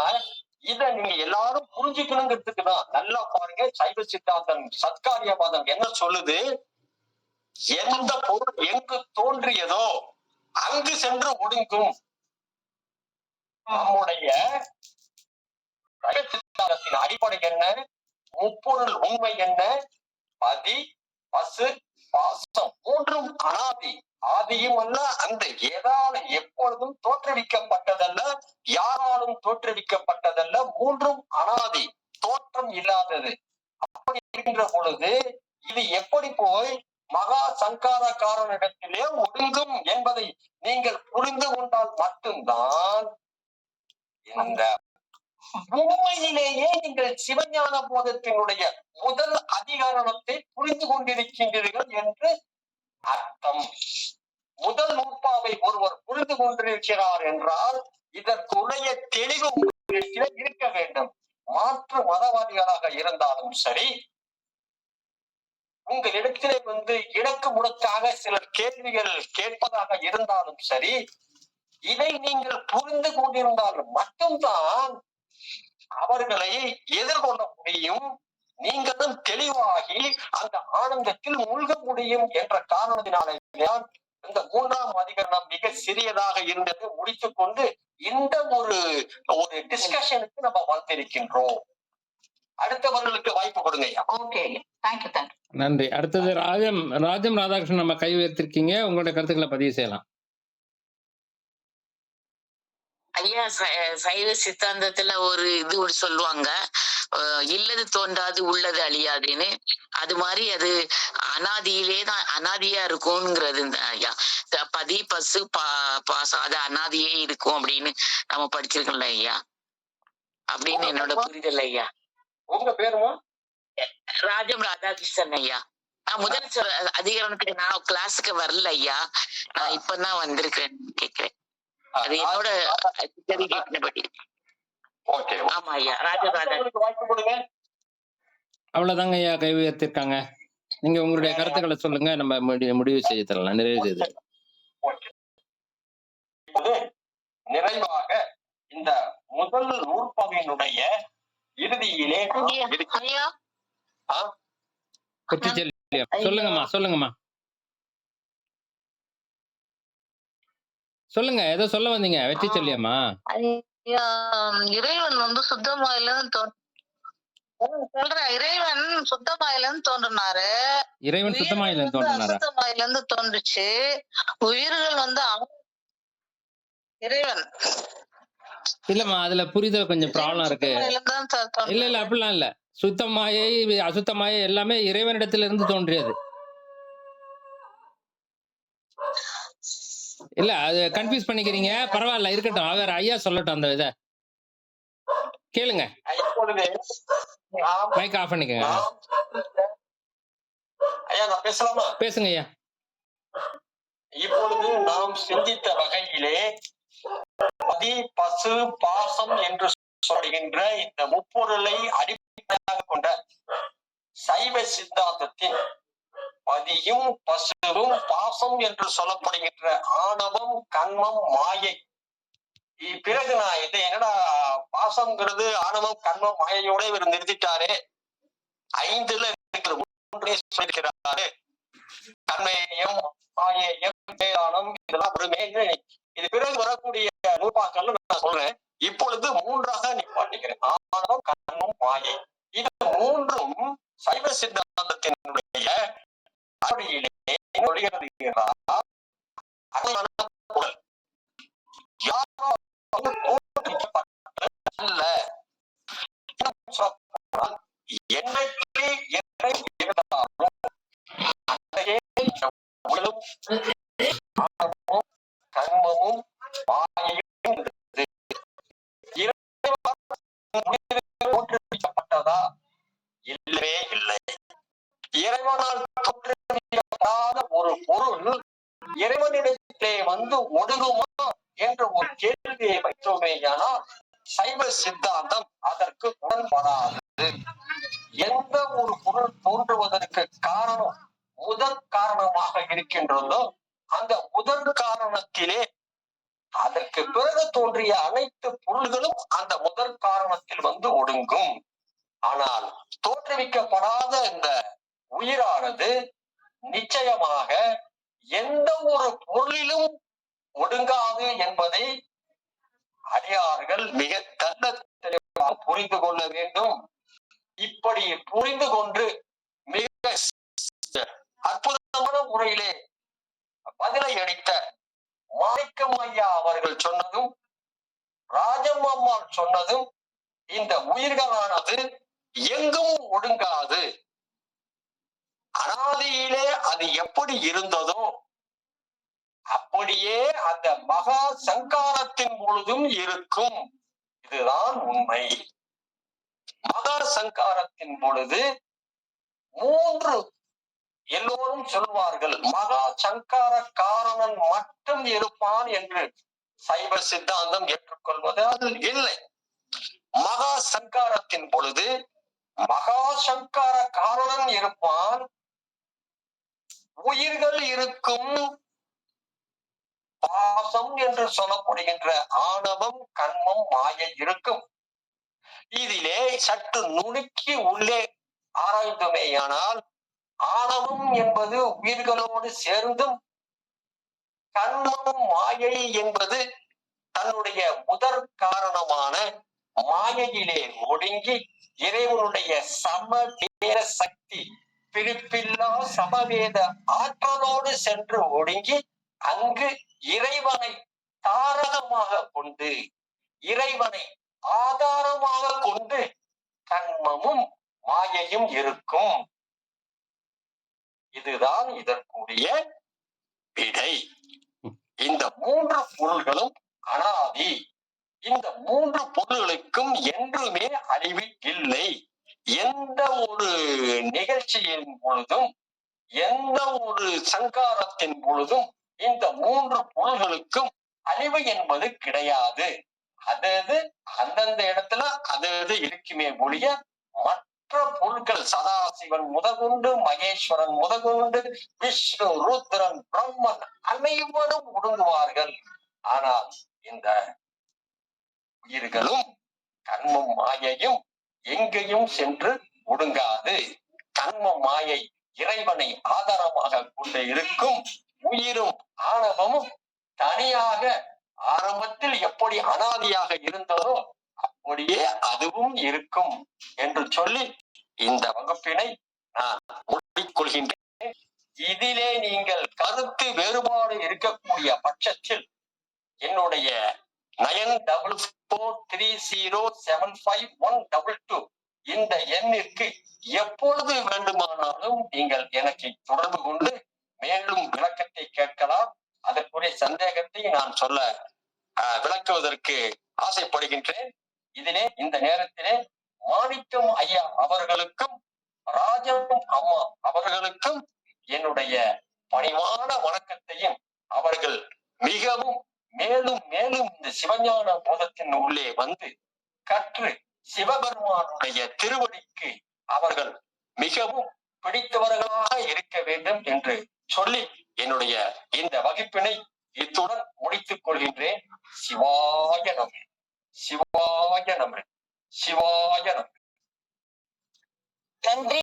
இத நீங்க எல்லாரும் புரிஞ்சுக்கணுங்கிறதுக்குதான். நல்லா பாருங்க, சைவ சித்தாந்தம் சத்காரியவாதம் என்ன சொல்லுது? எந்த பொருள் எங்கு தோன்றியதோ அங்கு சென்று ஒடுங்கும். நம்முடைய சித்தாந்தத்தின் அடிப்படை என்ன? முப்பொருள் உண்மை என்ன? பதி, பசு, பாசம் மூன்றும் அனாதி. ஆதியும் அல்ல, அந்த ஏதால எப்பொழுதும் தோற்றுவிக்கப்பட்டதல்ல, யாராலும் தோற்றுவிக்கப்பட்டதல்ல, மூன்றும் அனாதி, தோற்றம் இல்லாதது. அப்படி இருக்கின்ற பொழுது இது எப்படி போய் மகா சங்கார காரணத்திலே ஒடுங்கும் என்பதை நீங்கள் புரிந்து கொண்டால் மட்டும்தான் இந்த உண்மையிலேயே நீங்கள் சிவஞான போதத்தினுடைய முதல் அதிகாரணத்தை புரிந்து கொண்டிருக்கின்றீர்கள் என்று அர்த்தம். முதல் நூற்பாவை ஒருவர் புரிந்து கொண்டிருக்கிறார் என்றால் இதற்குரிய தெளிவு உங்களிடத்திலே இருக்க வேண்டும். மாற்று மதவாதிகளாக இருந்தாலும் சரி, உங்களிடத்திலே இடக்கு முடக்காக சிலர் கேள்விகள் கேட்பதாக இருந்தாலும் சரி, இதை நீங்கள் புரிந்து கொண்டிருந்தால் மட்டும்தான் அவர்களை எதிர்கொள்ள முடியும். நீங்களும் தெளிவாகி அந்த ஆனந்தத்தில் மூழ்க முடியும் என்ற காரணத்தினாலே இந்த 3ஆம் அதிகரணம் மிக சிறியதாக இருந்தது முடித்துக் கொண்டு இந்த ஒரு டிஸ்கஷனுக்கு நம்ம வந்திருக்கின்றோம். அடுத்தவர்களுக்கு வாய்ப்பு கொடுங்க. Okay, thank you. நன்றி. அடுத்தது ராஜம் ராதாகிருஷ்ணன் நம்ம கை உயர்த்திருக்கீங்க. உங்களுடைய கருத்துக்களை பதிவு செய்யலாம். ஐயா, சைவ சித்தாந்தத்துல ஒரு சொல்லுவாங்க, இல்லது தோன்றாது உள்ளது அழியாதுன்னு. அது மாதிரி அது அனாதியிலேதான் அனாதியா இருக்கும்ங்கிறது ஐயா. பதி பசு பாசம் அது அனாதியே இருக்கும் அப்படின்னு நம்ம படிச்சிருக்கோம்ல ஐயா, அப்படின்னு என்னோட புரிதல் ஐயா. உங்க பேருமா? ராதாகிருஷ்ணன் ஐயா. நான் முதல் அதிகரணத்துக்கு நான் கிளாஸுக்கு வரல ஐயா, நான் இப்பதான் வந்திருக்கேன் கேக்குறேன். அது என்னோட கேட்டபடி. ஆமா ஐயா, வாய்ப்பு கொடுங்க. அவ்வளவுதாங்க ஐயா, கை உயர்த்திருக்காங்க. நீங்க உங்களுடைய கருத்துக்களை சொல்லுங்க, நம்ம முடிவு செய்ய தரலாம், நிறைவு செய்து. நிறைவாக இந்த முதல் நூற்பகையினுடைய இறுதியிலே சொல்லுங்கம்மா. சொல்லுங்க, ஏதோ சொல்ல வந்தீங்க. வெற்றி சொல்லியம்மா. இறைவன் சுத்தமாயிலன்னு சொல்றேன். இறைவன் சுத்தமாயிலன்னு தோன்றினாரு. இறைவன் சுத்தமாயிலிருந்து தோன்றுச்சு. உயிர்கள் இறைவன் இல்லம்மா, அதுல புரிதல் கொஞ்சம் ப்ராப்ளம் இருக்கு. இல்ல அப்படிலாம் இல்ல. சுத்தமாயை அசுத்தமாயை எல்லாமே இறைவனிடத்திலிருந்து தோன்றியது. இல்ல, அது கன்ஃபியூஸ் பண்ணிக்கிறீங்க. பரவாயில்ல, இருக்கட்டும். அவர் ஐயா சொல்லட்டும். அந்த இதை கேளுங்க. மைக் ஆஃப் பண்ணிக்கங்க. ஐயா, நான் பேசலாமா? பேசுங்க ஐயா. இப்பொழுது நாம் சிந்தித்த வகையிலே பதி பசு பாசம் என்று சொல்கின்ற இந்த முப்பொருளை அடிப்படையாக கொண்ட சைவ சித்தாந்தத்தின் பதியும் பசுவும் பாசம் என்று சொல்லப்படுகின்ற ஆணவம், கண்மம், மாயை. பிறகு நான் இது என்னடா பாசம்ங்கிறது ஆணவம், கண்மம், மாயையோட இவர் நிறுத்திட்டாரு. 5ல சொல்லிருக்கிறாரு. கண்மேயம், மாயேயம், வேதானம் இதெல்லாம் வருமே. இது பிறகு வரக்கூடிய நூற்பாக்கள்ல நான் சொல்றேன். இப்பொழுது 3ஆக நிப்பாட்டிக்கிறேன். ஆணவம், கண்மம், மாயை. இது 3ம் சைவ சித்தாந்தத்தினுடைய கர்மமும் மாயையும் தோற்றுவிக்கப்பட்டதா? இல்லவே இல்லை. இறைவனால் தோற்றுவிக்கப்படாத ஒரு பொருள் இறைவனிடத்திலே ஒடுங்குமா என்ற ஒரு கேள்வியை வைத்தோமேயானால் சைவ சித்தாந்தம் அதற்கு உடன்படாது. எந்த ஒரு பொருள் தோன்றுவதற்கு காரணம் முதற் காரணமாக இருக்கின்றதோ அந்த முதற் காரணத்திலே அதற்கு பிறகு தோன்றிய அனைத்து பொருள்களும் அந்த முதற் காரணத்தில் ஒடுங்கும். ஆனால் தோற்றுவிக்கப்படாத இந்த உயிரானது நிச்சயமாக எந்த ஒரு பொருளிலும் ஒடுங்காது என்பதை அடியார்கள் மிக தெள்ள தெளிவாக புரிந்து கொள்ள வேண்டும். இப்படி புரிந்து கொண்டு மிக அற்புதமான முறையிலே பதிலை அளித்த மாணிக்கம் ஐயா அவர்கள் சொன்னதும் ராஜம் அம்மாள் சொன்னதும் இந்த உயிர்களானது எங்கும் ஒடுங்காது, அனாதியிலே அது எப்படி இருந்ததோ அப்படியே அந்த மகா சங்காரத்தின் பொழுதும் இருக்கும். இதுதான் உண்மை. மகா சங்காரத்தின் பொழுது 3 எல்லோரும் சொல்வார்கள், மகா சங்கார காரணன் மட்டும் இருப்பான் என்று சைவ சித்தாந்தம் ஏற்றுக்கொள்வது அது இல்லை. மகா சங்காரத்தின் பொழுது மகா சங்கார காரணம் இருப்பான், உயிர்கள் இருக்கும் பாசம் என்று சொல்லப்படுகின்ற ஆணவம், கண்மம், மாயை இருக்கும். இதிலே சற்று நுணுக்கி உள்ளே ஆராய்ந்தோமேயானால் ஆணவம் என்பது உயிர்களோடு சேர்ந்தும், கண்மம் மாயை என்பது தன்னுடைய முதற் காரணமான மாயையிலே ஒடுங்கி இறைவனுடைய சமவேத சக்தி, பிரிப்பில்லா சமவேத ஆற்றலோடு சென்று ஒடுங்கி அங்கு இறைவனை தாரகமாக கொண்டு, இறைவனை ஆதாரமாக கொண்டு கண்மமும் மாயையும் இருக்கும். இதுதான் இதற்குரிய விடை. இந்த மூன்று பொருள்களும் அனாதி. இந்த மூன்று பொருள்களுக்கும் என்றுமே அழிவு இல்லை. எந்த ஒரு நிகழ்ச்சியின் பொழுதும், எந்த ஒரு சங்காரத்தின் பொழுதும் இந்த மூன்று பொருள்களுக்கும் அழிவு என்பது கிடையாது. அது அந்தந்த இடத்துல அது இருக்குமே ஒழிய மற்ற பொருட்கள் சதாசிவன் முதற்கொண்டு, மகேஸ்வரன் முதற்கொண்டு, விஷ்ணு, ருத்ரன், பிரம்மன் அனைவரும் ஒடுங்குவார்கள். ஆனால் இந்த உயிர்களும் கண்மம் மாயையும் எங்கேயும் சென்று ஒடுங்காது. கண்ம மாயை இறைவனை ஆதாரமாக கொண்டு இருக்கும், உயிரும் ஆணவமும் தனியாக ஆரம்பத்தில் எப்படி அனாதியாக இருந்ததோ அப்படியே அதுவும் இருக்கும் என்று சொல்லி இந்த வகுப்பினை நான் முடிக்கொள்கின்றேன். இதிலே நீங்கள் கருத்து வேறுபாடு இருக்கக்கூடிய பட்சத்தில் என்னுடைய 9443075122 இந்த எண்ணிற்கு எப்பொழுது வேண்டுமானாலும் நீங்கள் எனக்கு தொடர்பு கொண்டு மேலும் விளக்கத்தை கேட்கலாம். அதற்குரிய சந்தேகத்தை நான் சொல்ல விளக்குவதற்கு ஆசைப்படுகின்றேன். இதிலே இந்த நேரத்திலே மாணிக்கம் ஐயா அவர்களுக்கும் ராஜம் அம்மா அவர்களுக்கும் என்னுடைய பணிவான வணக்கத்தையும், அவர்கள் மிகவும் மேலும் மேலும் இந்த சிவஞான போதத்தின் உள்ளே வந்து கற்று சிவபெருமானுடைய திருவடிக்கு அவர்கள் மிகவும் பிடித்தவர்களாக இருக்க வேண்டும் என்று சொல்லி என்னுடைய இந்த வகுப்பினை இத்துடன் முடித்துக் கொள்கின்றேன். சிவாய நம, சிவாய நம, சிவாய நம. நன்றி.